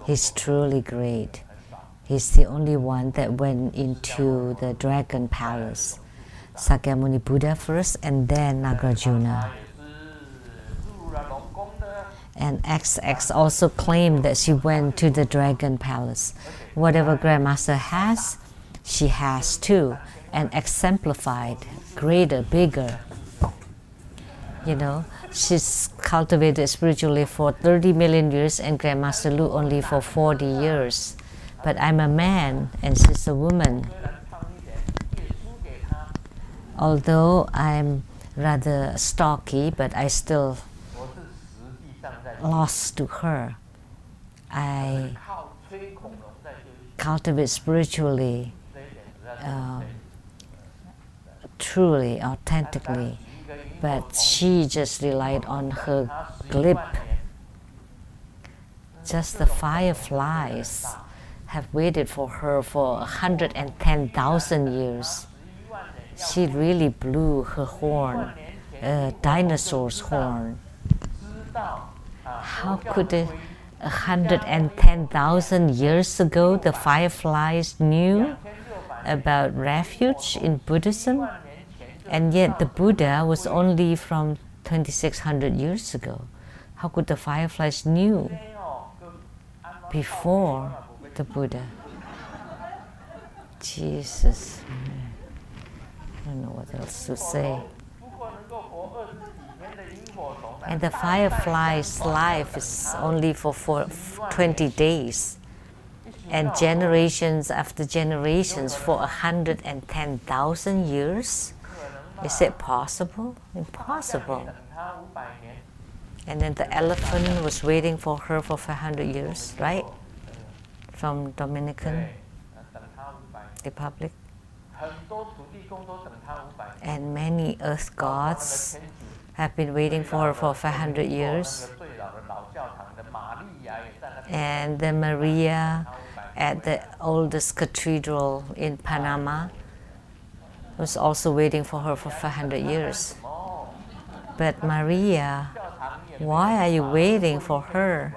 He's truly great. He's the only one that went into the dragon palace. Sakyamuni Buddha first and then Nagarjuna. And XX also claimed that she went to the Dragon Palace. Whatever Grandmaster has, she has too, and exemplified, greater, bigger. You know, she's cultivated spiritually for 30 million years and Grandmaster Lu only for 40 years. But I'm a man and she's a woman. Although I'm rather stocky, but I still lost to her. I cultivate spiritually, truly, authentically, but she just relied on her glib. Just the fireflies have waited for her for 110,000 years. She really blew her horn, a dinosaur's horn. How could 110,000 years ago the fireflies knew about refuge in Buddhism? And yet the Buddha was only from 2600 years ago. How could the fireflies knew before the Buddha? Jesus. I don't know what else to say. And the firefly's life is only for 20 days. And generations after generations for 110,000 years? Is it possible? Impossible. And then the elephant was waiting for her for 500 years, right? From Dominican Republic. And many earth gods have been waiting for her for 500 years. And the Maria at the oldest cathedral in Panama was also waiting for her for 500 years. But Maria, why are you waiting for her?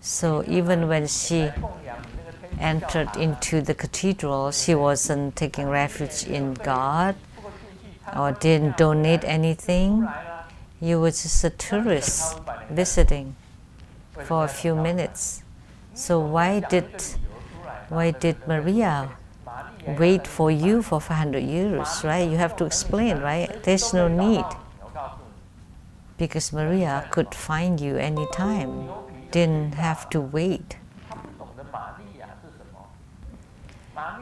So even when she entered into the cathedral, she wasn't taking refuge in God or didn't donate anything. You were just a tourist visiting for a few minutes. So why did Maria wait for you for 500 years, right? You have to explain, right? There's no need. Because Maria could find you anytime, didn't have to wait.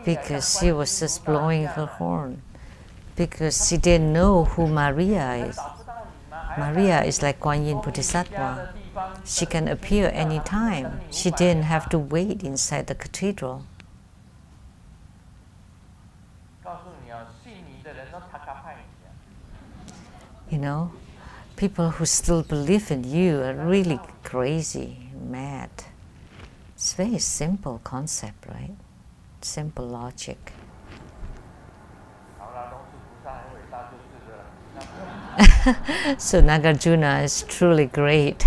Because she was just blowing her horn. Because she didn't know who Maria is. Maria is like Kuan Yin Bodhisattva. She can appear anytime. She didn't have to wait inside the cathedral. You know, people who still believe in you are really crazy, mad. It's a very simple concept, right? Simple logic. So Nagarjuna is truly great.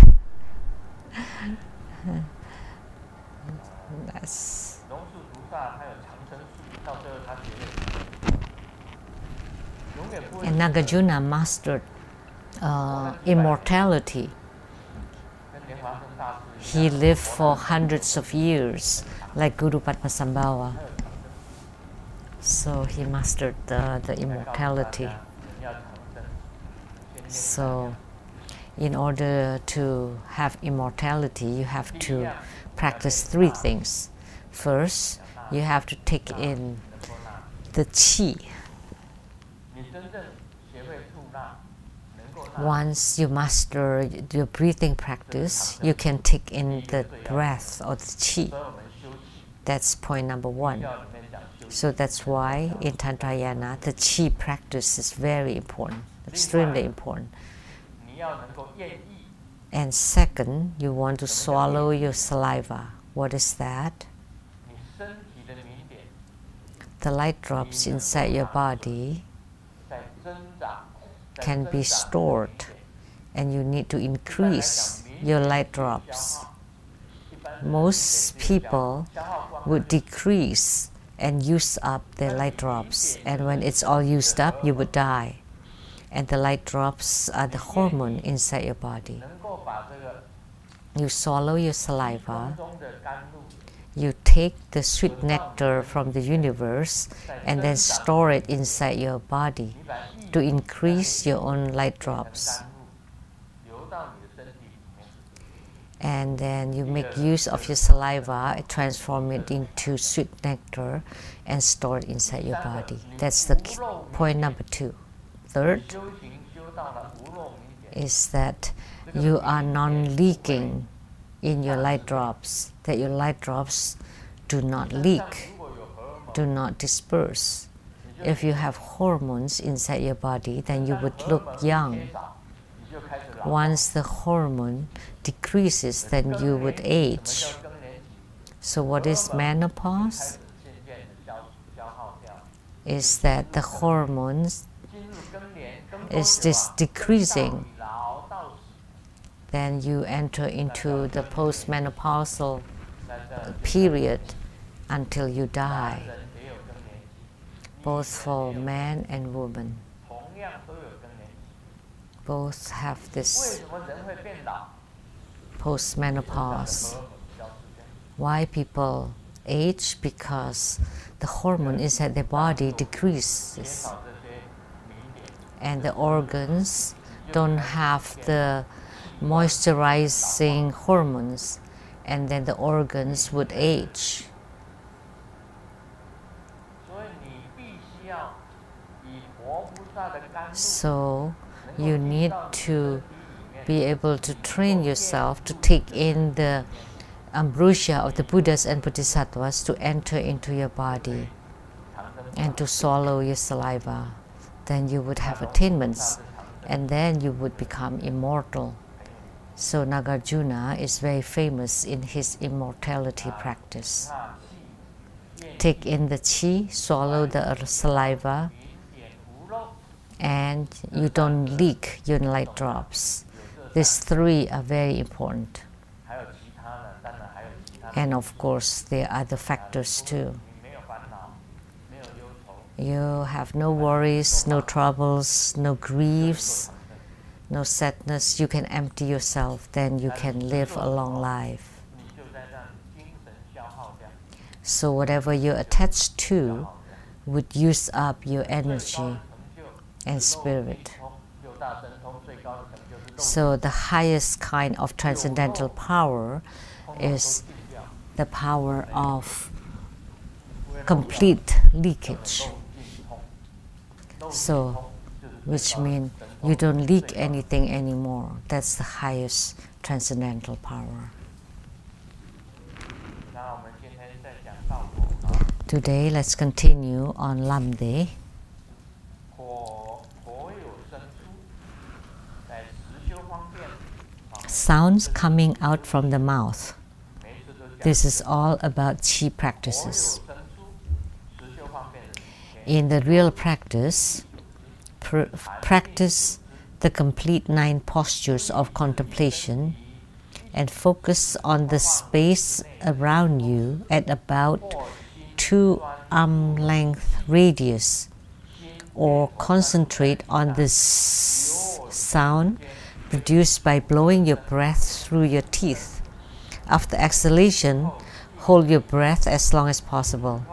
That's and Nagarjuna mastered immortality. He lived for hundreds of years, like Guru Padmasambhava. So he mastered the immortality. So in order to have immortality, you have to practice three things. First, you have to take in the qi. Once you master your breathing practice, you can take in the breath or the qi. That's point number one. So that's why in Tantrayana, the qi practice is very important, extremely important. And second, you want to swallow your saliva. What is that? The light drops inside your body can be stored, and you need to increase your light drops. Most people would decrease and use up their light drops, and when it's all used up, you would die. And the light drops are the hormone inside your body. You swallow your saliva, you take the sweet nectar from the universe and then store it inside your body to increase your own light drops. And then you make use of your saliva, transform it into sweet nectar and store it inside your body. That's the point number 2. Third is that you are non-leaking in your light drops, that your light drops do not leak, do not disperse. If you have hormones inside your body, then you would look young. Once the hormone decreases, then you would age. So what is menopause? Is that the hormones is decreasing. Then you enter into the postmenopausal period until you die, both for man and woman. Both have this postmenopause. Why people age? Because the hormone inside their body decreases and the organs don't have the moisturizing hormones, and then the organs would age. So you need to be able to train yourself to take in the ambrosia of the Buddhas and Bodhisattvas to enter into your body and to swallow your saliva. Then you would have attainments and then you would become immortal. So Nagarjuna is very famous in his immortality practice. Take in the qi, swallow the saliva, and you don't leak your light drops. These 3 are very important. And of course, there are other factors too. You have no worries, no troubles, no griefs, no sadness. You can empty yourself, then you can live a long life. So whatever you're attached to would use up your energy and spirit. So the highest kind of transcendental power is the power of complete leakage. So, which means you don't leak anything anymore. That's the highest transcendental power. Today, let's continue on Lamdre. Sounds coming out from the mouth. This is all about qi practices. In the real practice, practice the complete 9 postures of contemplation and focus on the space around you at about 2 arm length radius, or concentrate on the sound produced by blowing your breath through your teeth. After exhalation, hold your breath as long as possible.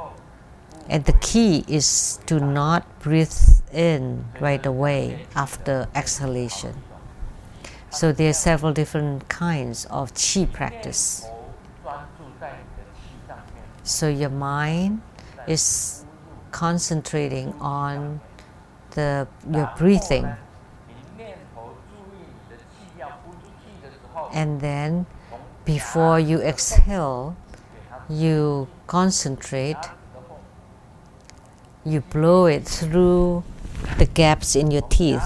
And the key is to not breathe in right away after exhalation. So there are several different kinds of qi practice. So your mind is concentrating on your breathing. And then before you exhale, you concentrate, you blow it through the gaps in your teeth.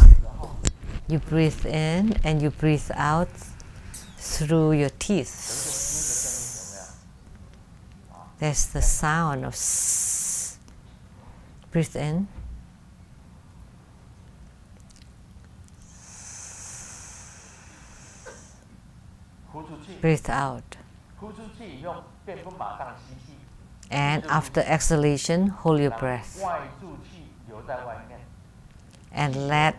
You breathe in and you breathe out through your teeth. That's the sound of s. Breathe in. Breathe out. And after exhalation, hold your breath. And let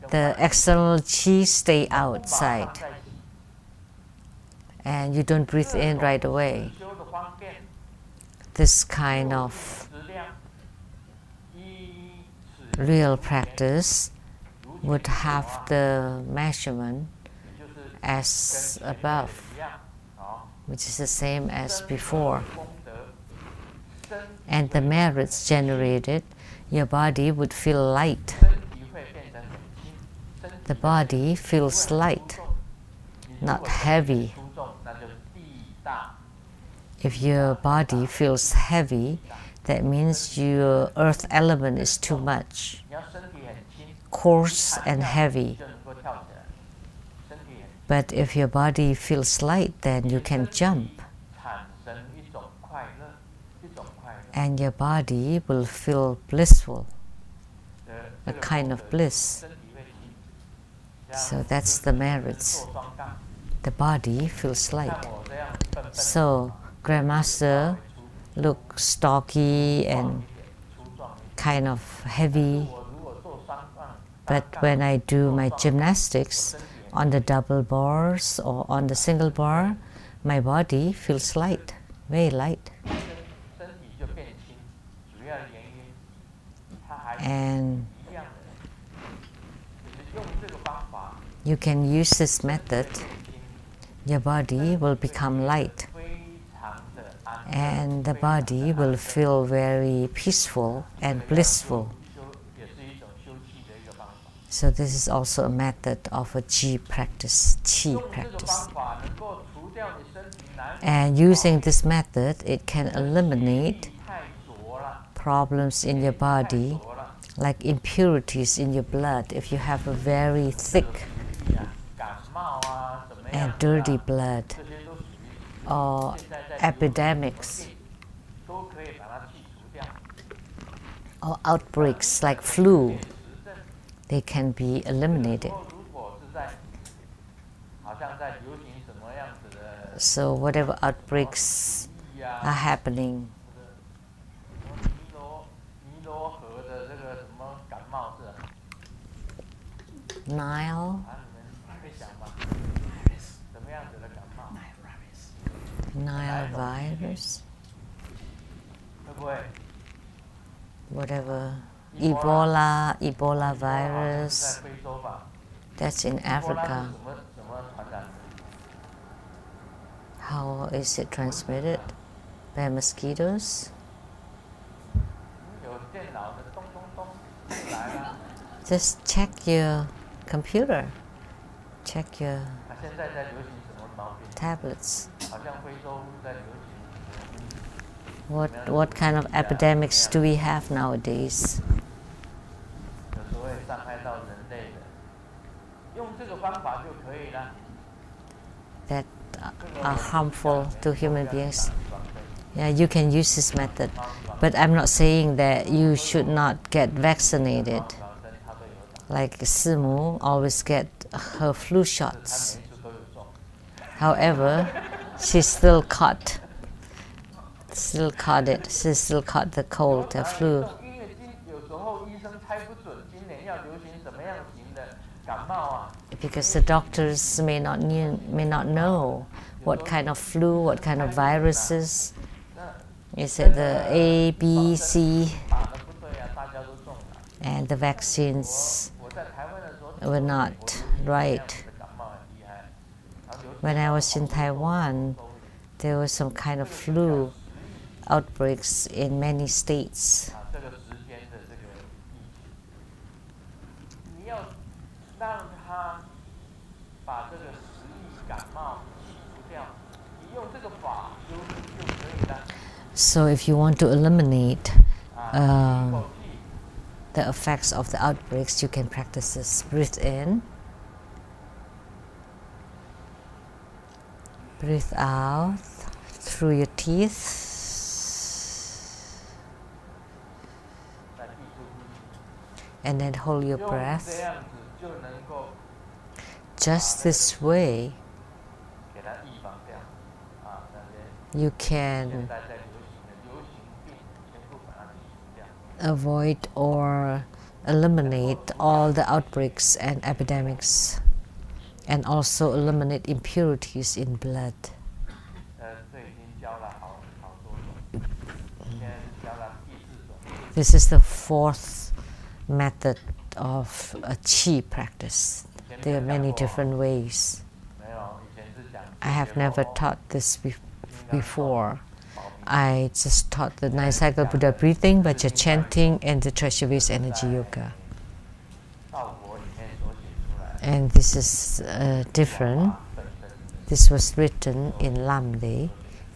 the external qi stay outside and you don't breathe in right away. This kind of real practice would have the measurement as above, which is the same as before. And the merits generated, your body would feel light. The body feels light, not heavy. If your body feels heavy, that means your earth element is too much, coarse and heavy. But if your body feels light, then you can jump. And your body will feel blissful, a kind of bliss. So that's the merits. The body feels light. So Grandmaster looks stocky and kind of heavy. But when I do my gymnastics on the double bars or on the single bar, my body feels light, very light. And you can use this method, your body will become light and the body will feel very peaceful and blissful. So this is also a method of a qi practice. And using this method, it can eliminate problems in your body, like impurities in your blood. If you have a very thick and dirty blood, or epidemics, or outbreaks like flu, they can be eliminated. So whatever outbreaks are happening, Nile virus, whatever, Ebola virus, that's in Africa. How is it transmitted? By mosquitoes? Just check your computer, check your tablets. What kind of epidemics do we have nowadays? That are harmful to human beings. Yeah, you can use this method, but I'm not saying that you should not get vaccinated. Like Simu always get her flu shots. However, she still caught it. She still caught the cold, the flu. Because the doctors may not know what kind of flu, what kind of viruses. Is it the A, B, C? And the vaccines were not right. When I was in Taiwan, there was some kind of flu outbreaks in many states. So if you want to eliminate the effects of the outbreaks, you can practice this. Breathe in, breathe out through your teeth, and then hold your breath. Just this way, you can avoid or eliminate all the outbreaks and epidemics, and also eliminate impurities in blood. This is the fourth method of a chi practice. There are many different ways. I have never taught this before. I just taught the 9 cycle Buddha breathing, Vajra chanting, and the treasure waste energy yoga. And this is different. This was written in Lamdre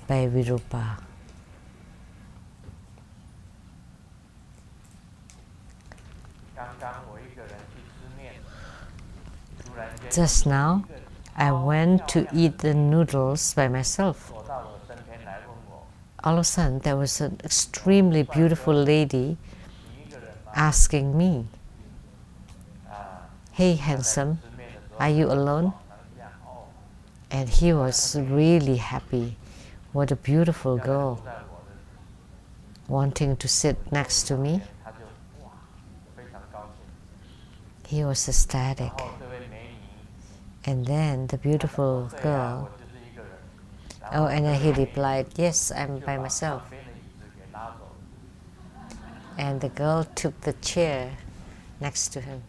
by Virupa. Just now, I went to eat the noodles by myself. All of a sudden, there was an extremely beautiful lady asking me, "Hey, handsome, are you alone?" And he was really happy. What a beautiful girl, wanting to sit next to me. He was ecstatic. And then the beautiful girl, and then he replied, "Yes, I'm by myself." And the girl took the chair next to him.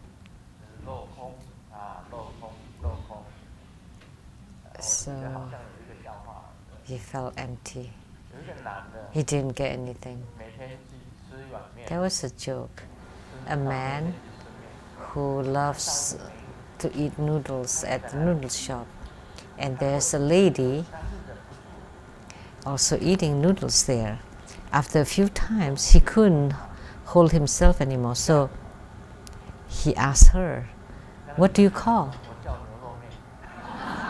So he felt empty. He didn't get anything. There was a joke. A man who loves to eat noodles at the noodle shop, and there's a lady also eating noodles there. After a few times, he couldn't hold himself anymore, so he asked her, "What do you call?"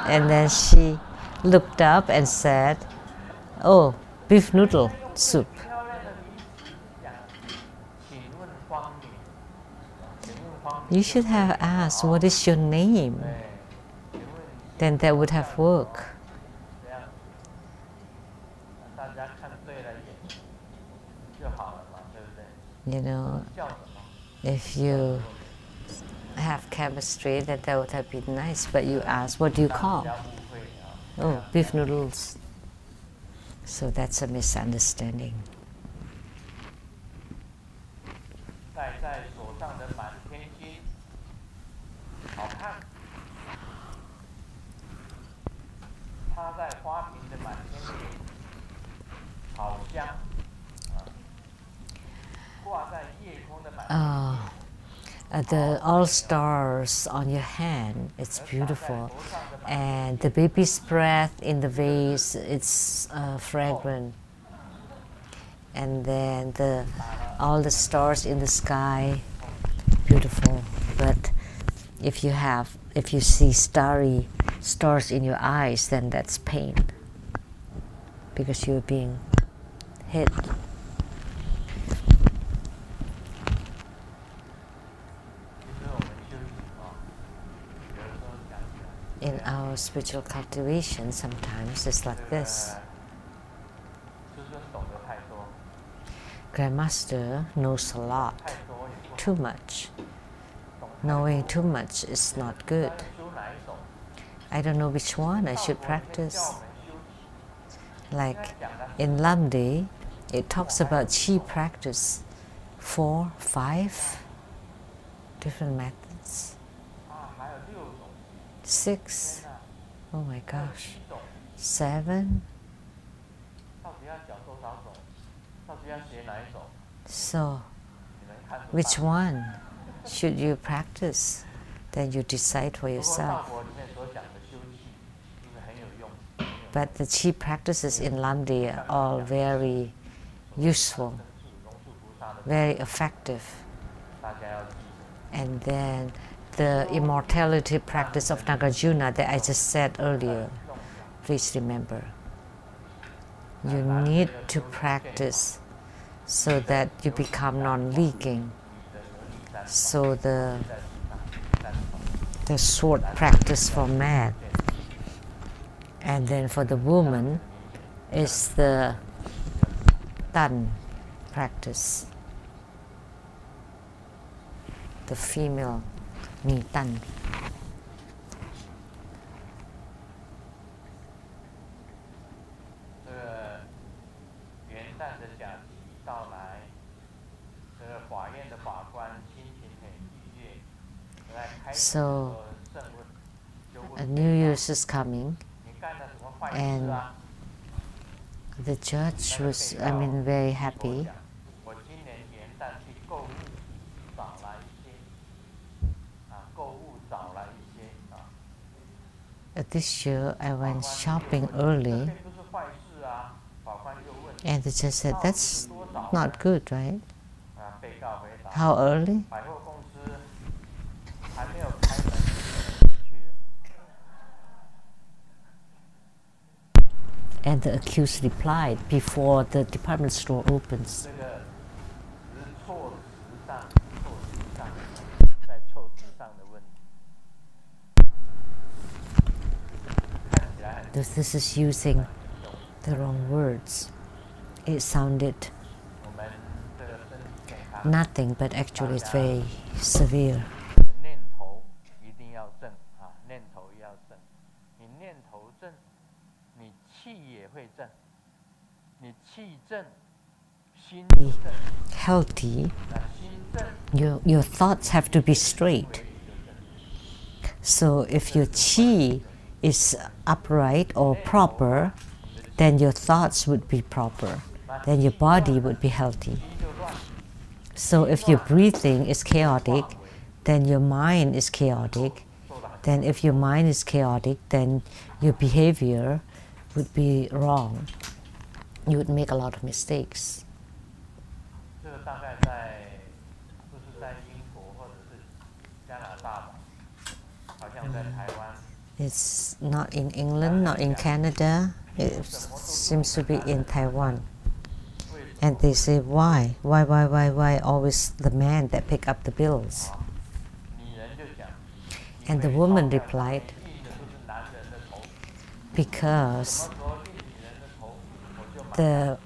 And then she looked up and said, "Oh, beef noodle soup." You should have asked, "What is your name?" Then that would have worked. You know, if you have chemistry, that would have been nice, but you ask, "What do you call?" "Oh, beef noodles." So that's a misunderstanding. The all stars on your hand, it's beautiful. And the baby's breath in the vase, it's fragrant. And then all the stars in the sky, beautiful. But if you see starry stars in your eyes, then that's pain, because you're being hit. In our spiritual cultivation, sometimes it's like this. Grandmaster knows a lot, too much. Knowing too much is not good. I don't know which one I should practice. Like in Lamdre, it talks about chi practice, 4, 5 different methods. 6, oh my gosh, 7. So, which one should you practice? Then you decide for yourself. But the chi practices in Lamdre are all very useful, very effective. And then the immortality practice of Nagarjuna that I just said earlier, please remember. You need to practice so that you become non-leaking. So the sword practice for man, and then for the woman is the tan practice. the female mi tan. 这个元旦的假期到来，这个法院的法官心情很愉悦。来开始的时候，圣问就 A 问 New Year's is coming, 你干了什么坏事 and 啊？ the judge was, very happy. 我今年元旦去购物，找来一些，购物找来一些啊。 This year I went shopping early, 这不是坏事啊。法官又问， and the judge said, that's not good, right? 被告回答， How early? 百货公司还没有开门就去了。 And the accused replied, before the department store opens. 这个只是措辞上，在措辞上的问题。看起来很 This is using the wrong words. It sounded 我们这个身体健康， nothing, but actually it's very severe. 念头一定要正啊，念头要正。你念头正，你气也会正。你气正，心就正。 Healthy, 那心正， your thoughts have to be straight. So if your qi is upright or proper, then your thoughts would be proper. Then your body would be healthy. 气就乱。 So if your breathing is chaotic, then your mind is chaotic. Then if your mind is chaotic, then your behavior would be wrong. You would make a lot of mistakes. 这个大概在不是在英国或者是加拿大吧，好像在台湾。 It's not in England, not in Canada. It seems to be in Taiwan. And they say, why? Why always the man that pick up the bills? 女人就讲， And the woman replied, 印的都是男人的头， because 什么时候印女人的头，我就买。 the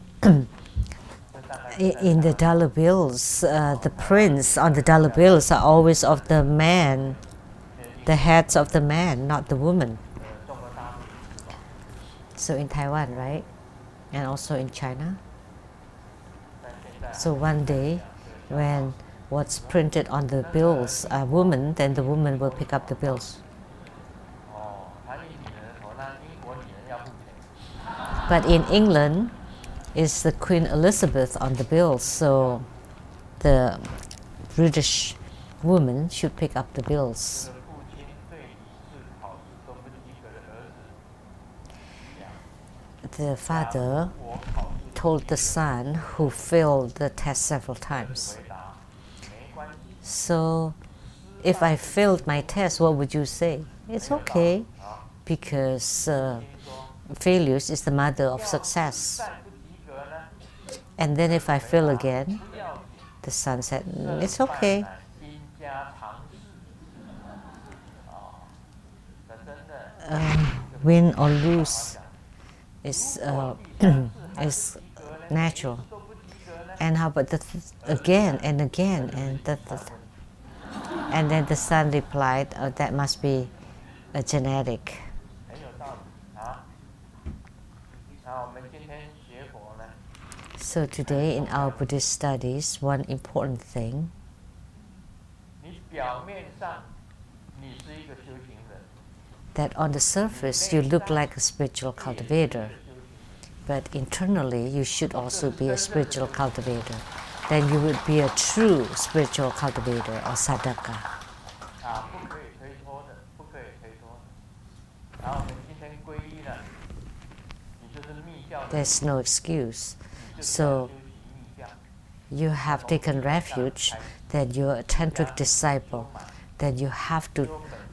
这大概 in the dollar bills, the prints on the dollar bills are always of the man, the heads of the man, not the woman. 中国大陆是吧？ So in Taiwan, right? And also in China. 但现在 So one day, when what's printed on the bills are woman, then the woman will pick up the bills. 哦，他印女人的头，那英国女人要付钱。 But in England, it's the Queen Elizabeth on the bills, so the British woman should pick up the bills. 这个父亲对理事考试都不及格的儿子， The father 我考试 told the son who failed the test several times. 回答没关系， So, if I failed my test, what would you say? It's okay, because failures is the mother of success. 再不及格呢， And then if I fail again, 不要紧， the son said, it's okay. 因家常事。哦，这真的。 Win or lose is is natural. And how about again and again and and then the son replied, oh, that must be a genetic. 很有道理啊。那我们今天学佛呢， So today in our Buddhist studies, one important thing, 你表面上你是一个修行人， that on the surface you look like a spiritual cultivator, but internally you should also be a spiritual cultivator. Then you would be a true spiritual cultivator or sadhaka. 不可以推脱的，不可以推脱的。然后我们今天皈依了，你就是密教的， There's no excuse. 就是要 So 修习密教。 you have taken refuge, that you're a tantric disciple, then you have to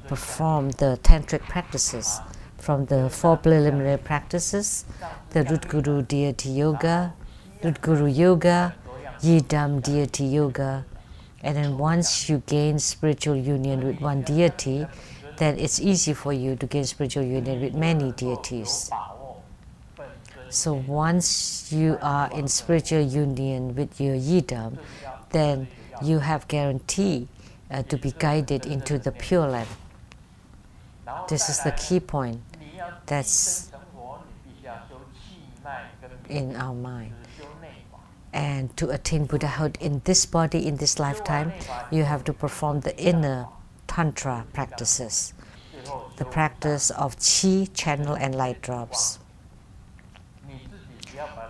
perform the tantric practices, from the 4 preliminary practices, the Root Guru deity yoga, Root Guru yoga, Yidam deity yoga, and then once you gain spiritual union with one deity, then it's easy for you to gain spiritual union with many deities. 把握本尊 So once you are in spiritual union with your Yidam, then you have guarantee to be guided into the Pure Land. This is the key point that's in our mind. And to attain Buddhahood in this body, in this lifetime, you have to perform the inner Tantra practices, the practice of Qi, channel, and light drops.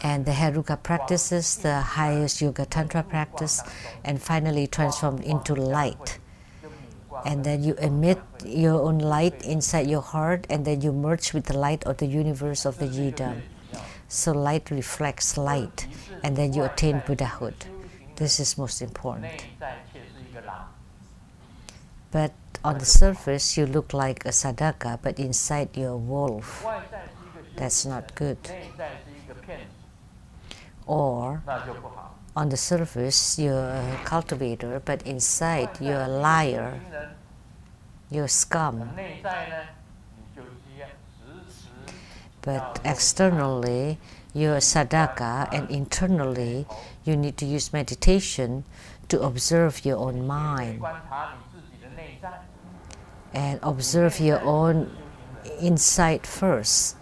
And the Heruka practices, the highest Yoga Tantra practice, and finally transformed into light. And then you emit your own light inside your heart, and then you merge with the light of the universe of the Yidam. So light reflects light, and then you attain Buddhahood. This is most important. But on the surface, you look like a sadhaka, but inside you're a wolf. That's not good. Or on the surface, you're a cultivator, but inside you're a liar, you're scum. But externally, you're a sadhaka, and internally, you need to use meditation to observe your own mind and observe your own inside first.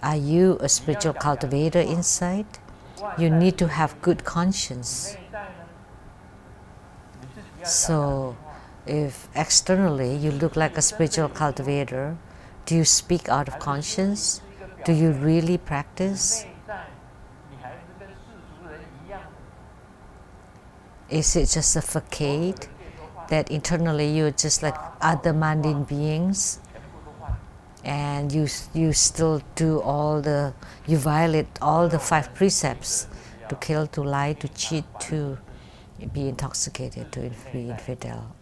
Are you a spiritual cultivator inside? You need to have good conscience. So, if externally you look like a spiritual cultivator, do you speak out of conscience? Do you really practice? Is it just a facade that internally you're just like other mundane beings, and you still do you violate all the 5 precepts: to kill, to lie, to cheat, to be intoxicated, to be infidel.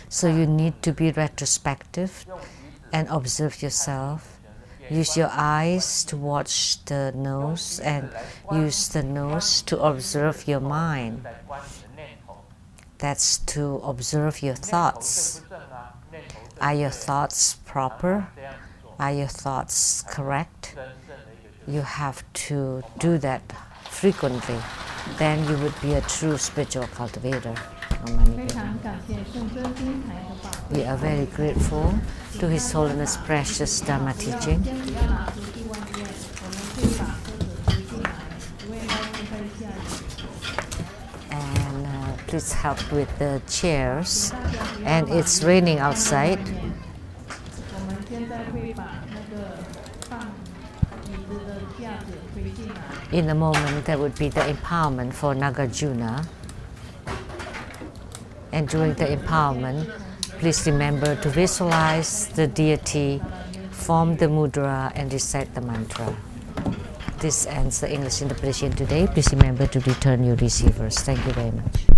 So you need to be retrospective and observe yourself. Use your eyes to watch the nose, and use the nose to observe your mind. That's to observe your thoughts. Are your thoughts proper? Are your thoughts correct? You have to do that frequently. Then you would be a true spiritual cultivator. We are very grateful to His Holiness precious Dharma teaching. And please help with the chairs. And it's raining outside. In a moment, there would be the empowerment for Nagarjuna. And during the empowerment, please remember to visualize the deity, form the mudra, and recite the mantra. This ends the English interpretation today. Please remember to return your receivers. Thank you very much. "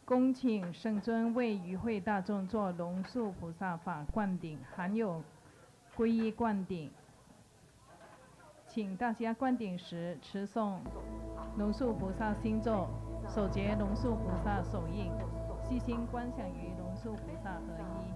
恭请圣尊为与会大众做龙树菩萨法灌顶，含有皈依灌顶。请大家灌顶时持诵龙树菩萨心咒，手结龙树菩萨手印，细心观想与龙树菩萨合一。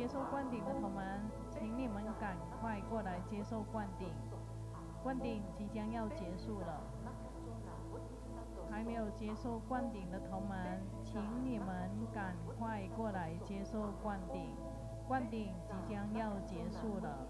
接受灌顶的同门，请你们赶快过来接受灌顶。灌顶即将要结束了。还没有接受灌顶的同门，请你们赶快过来接受灌顶。灌顶即将要结束了。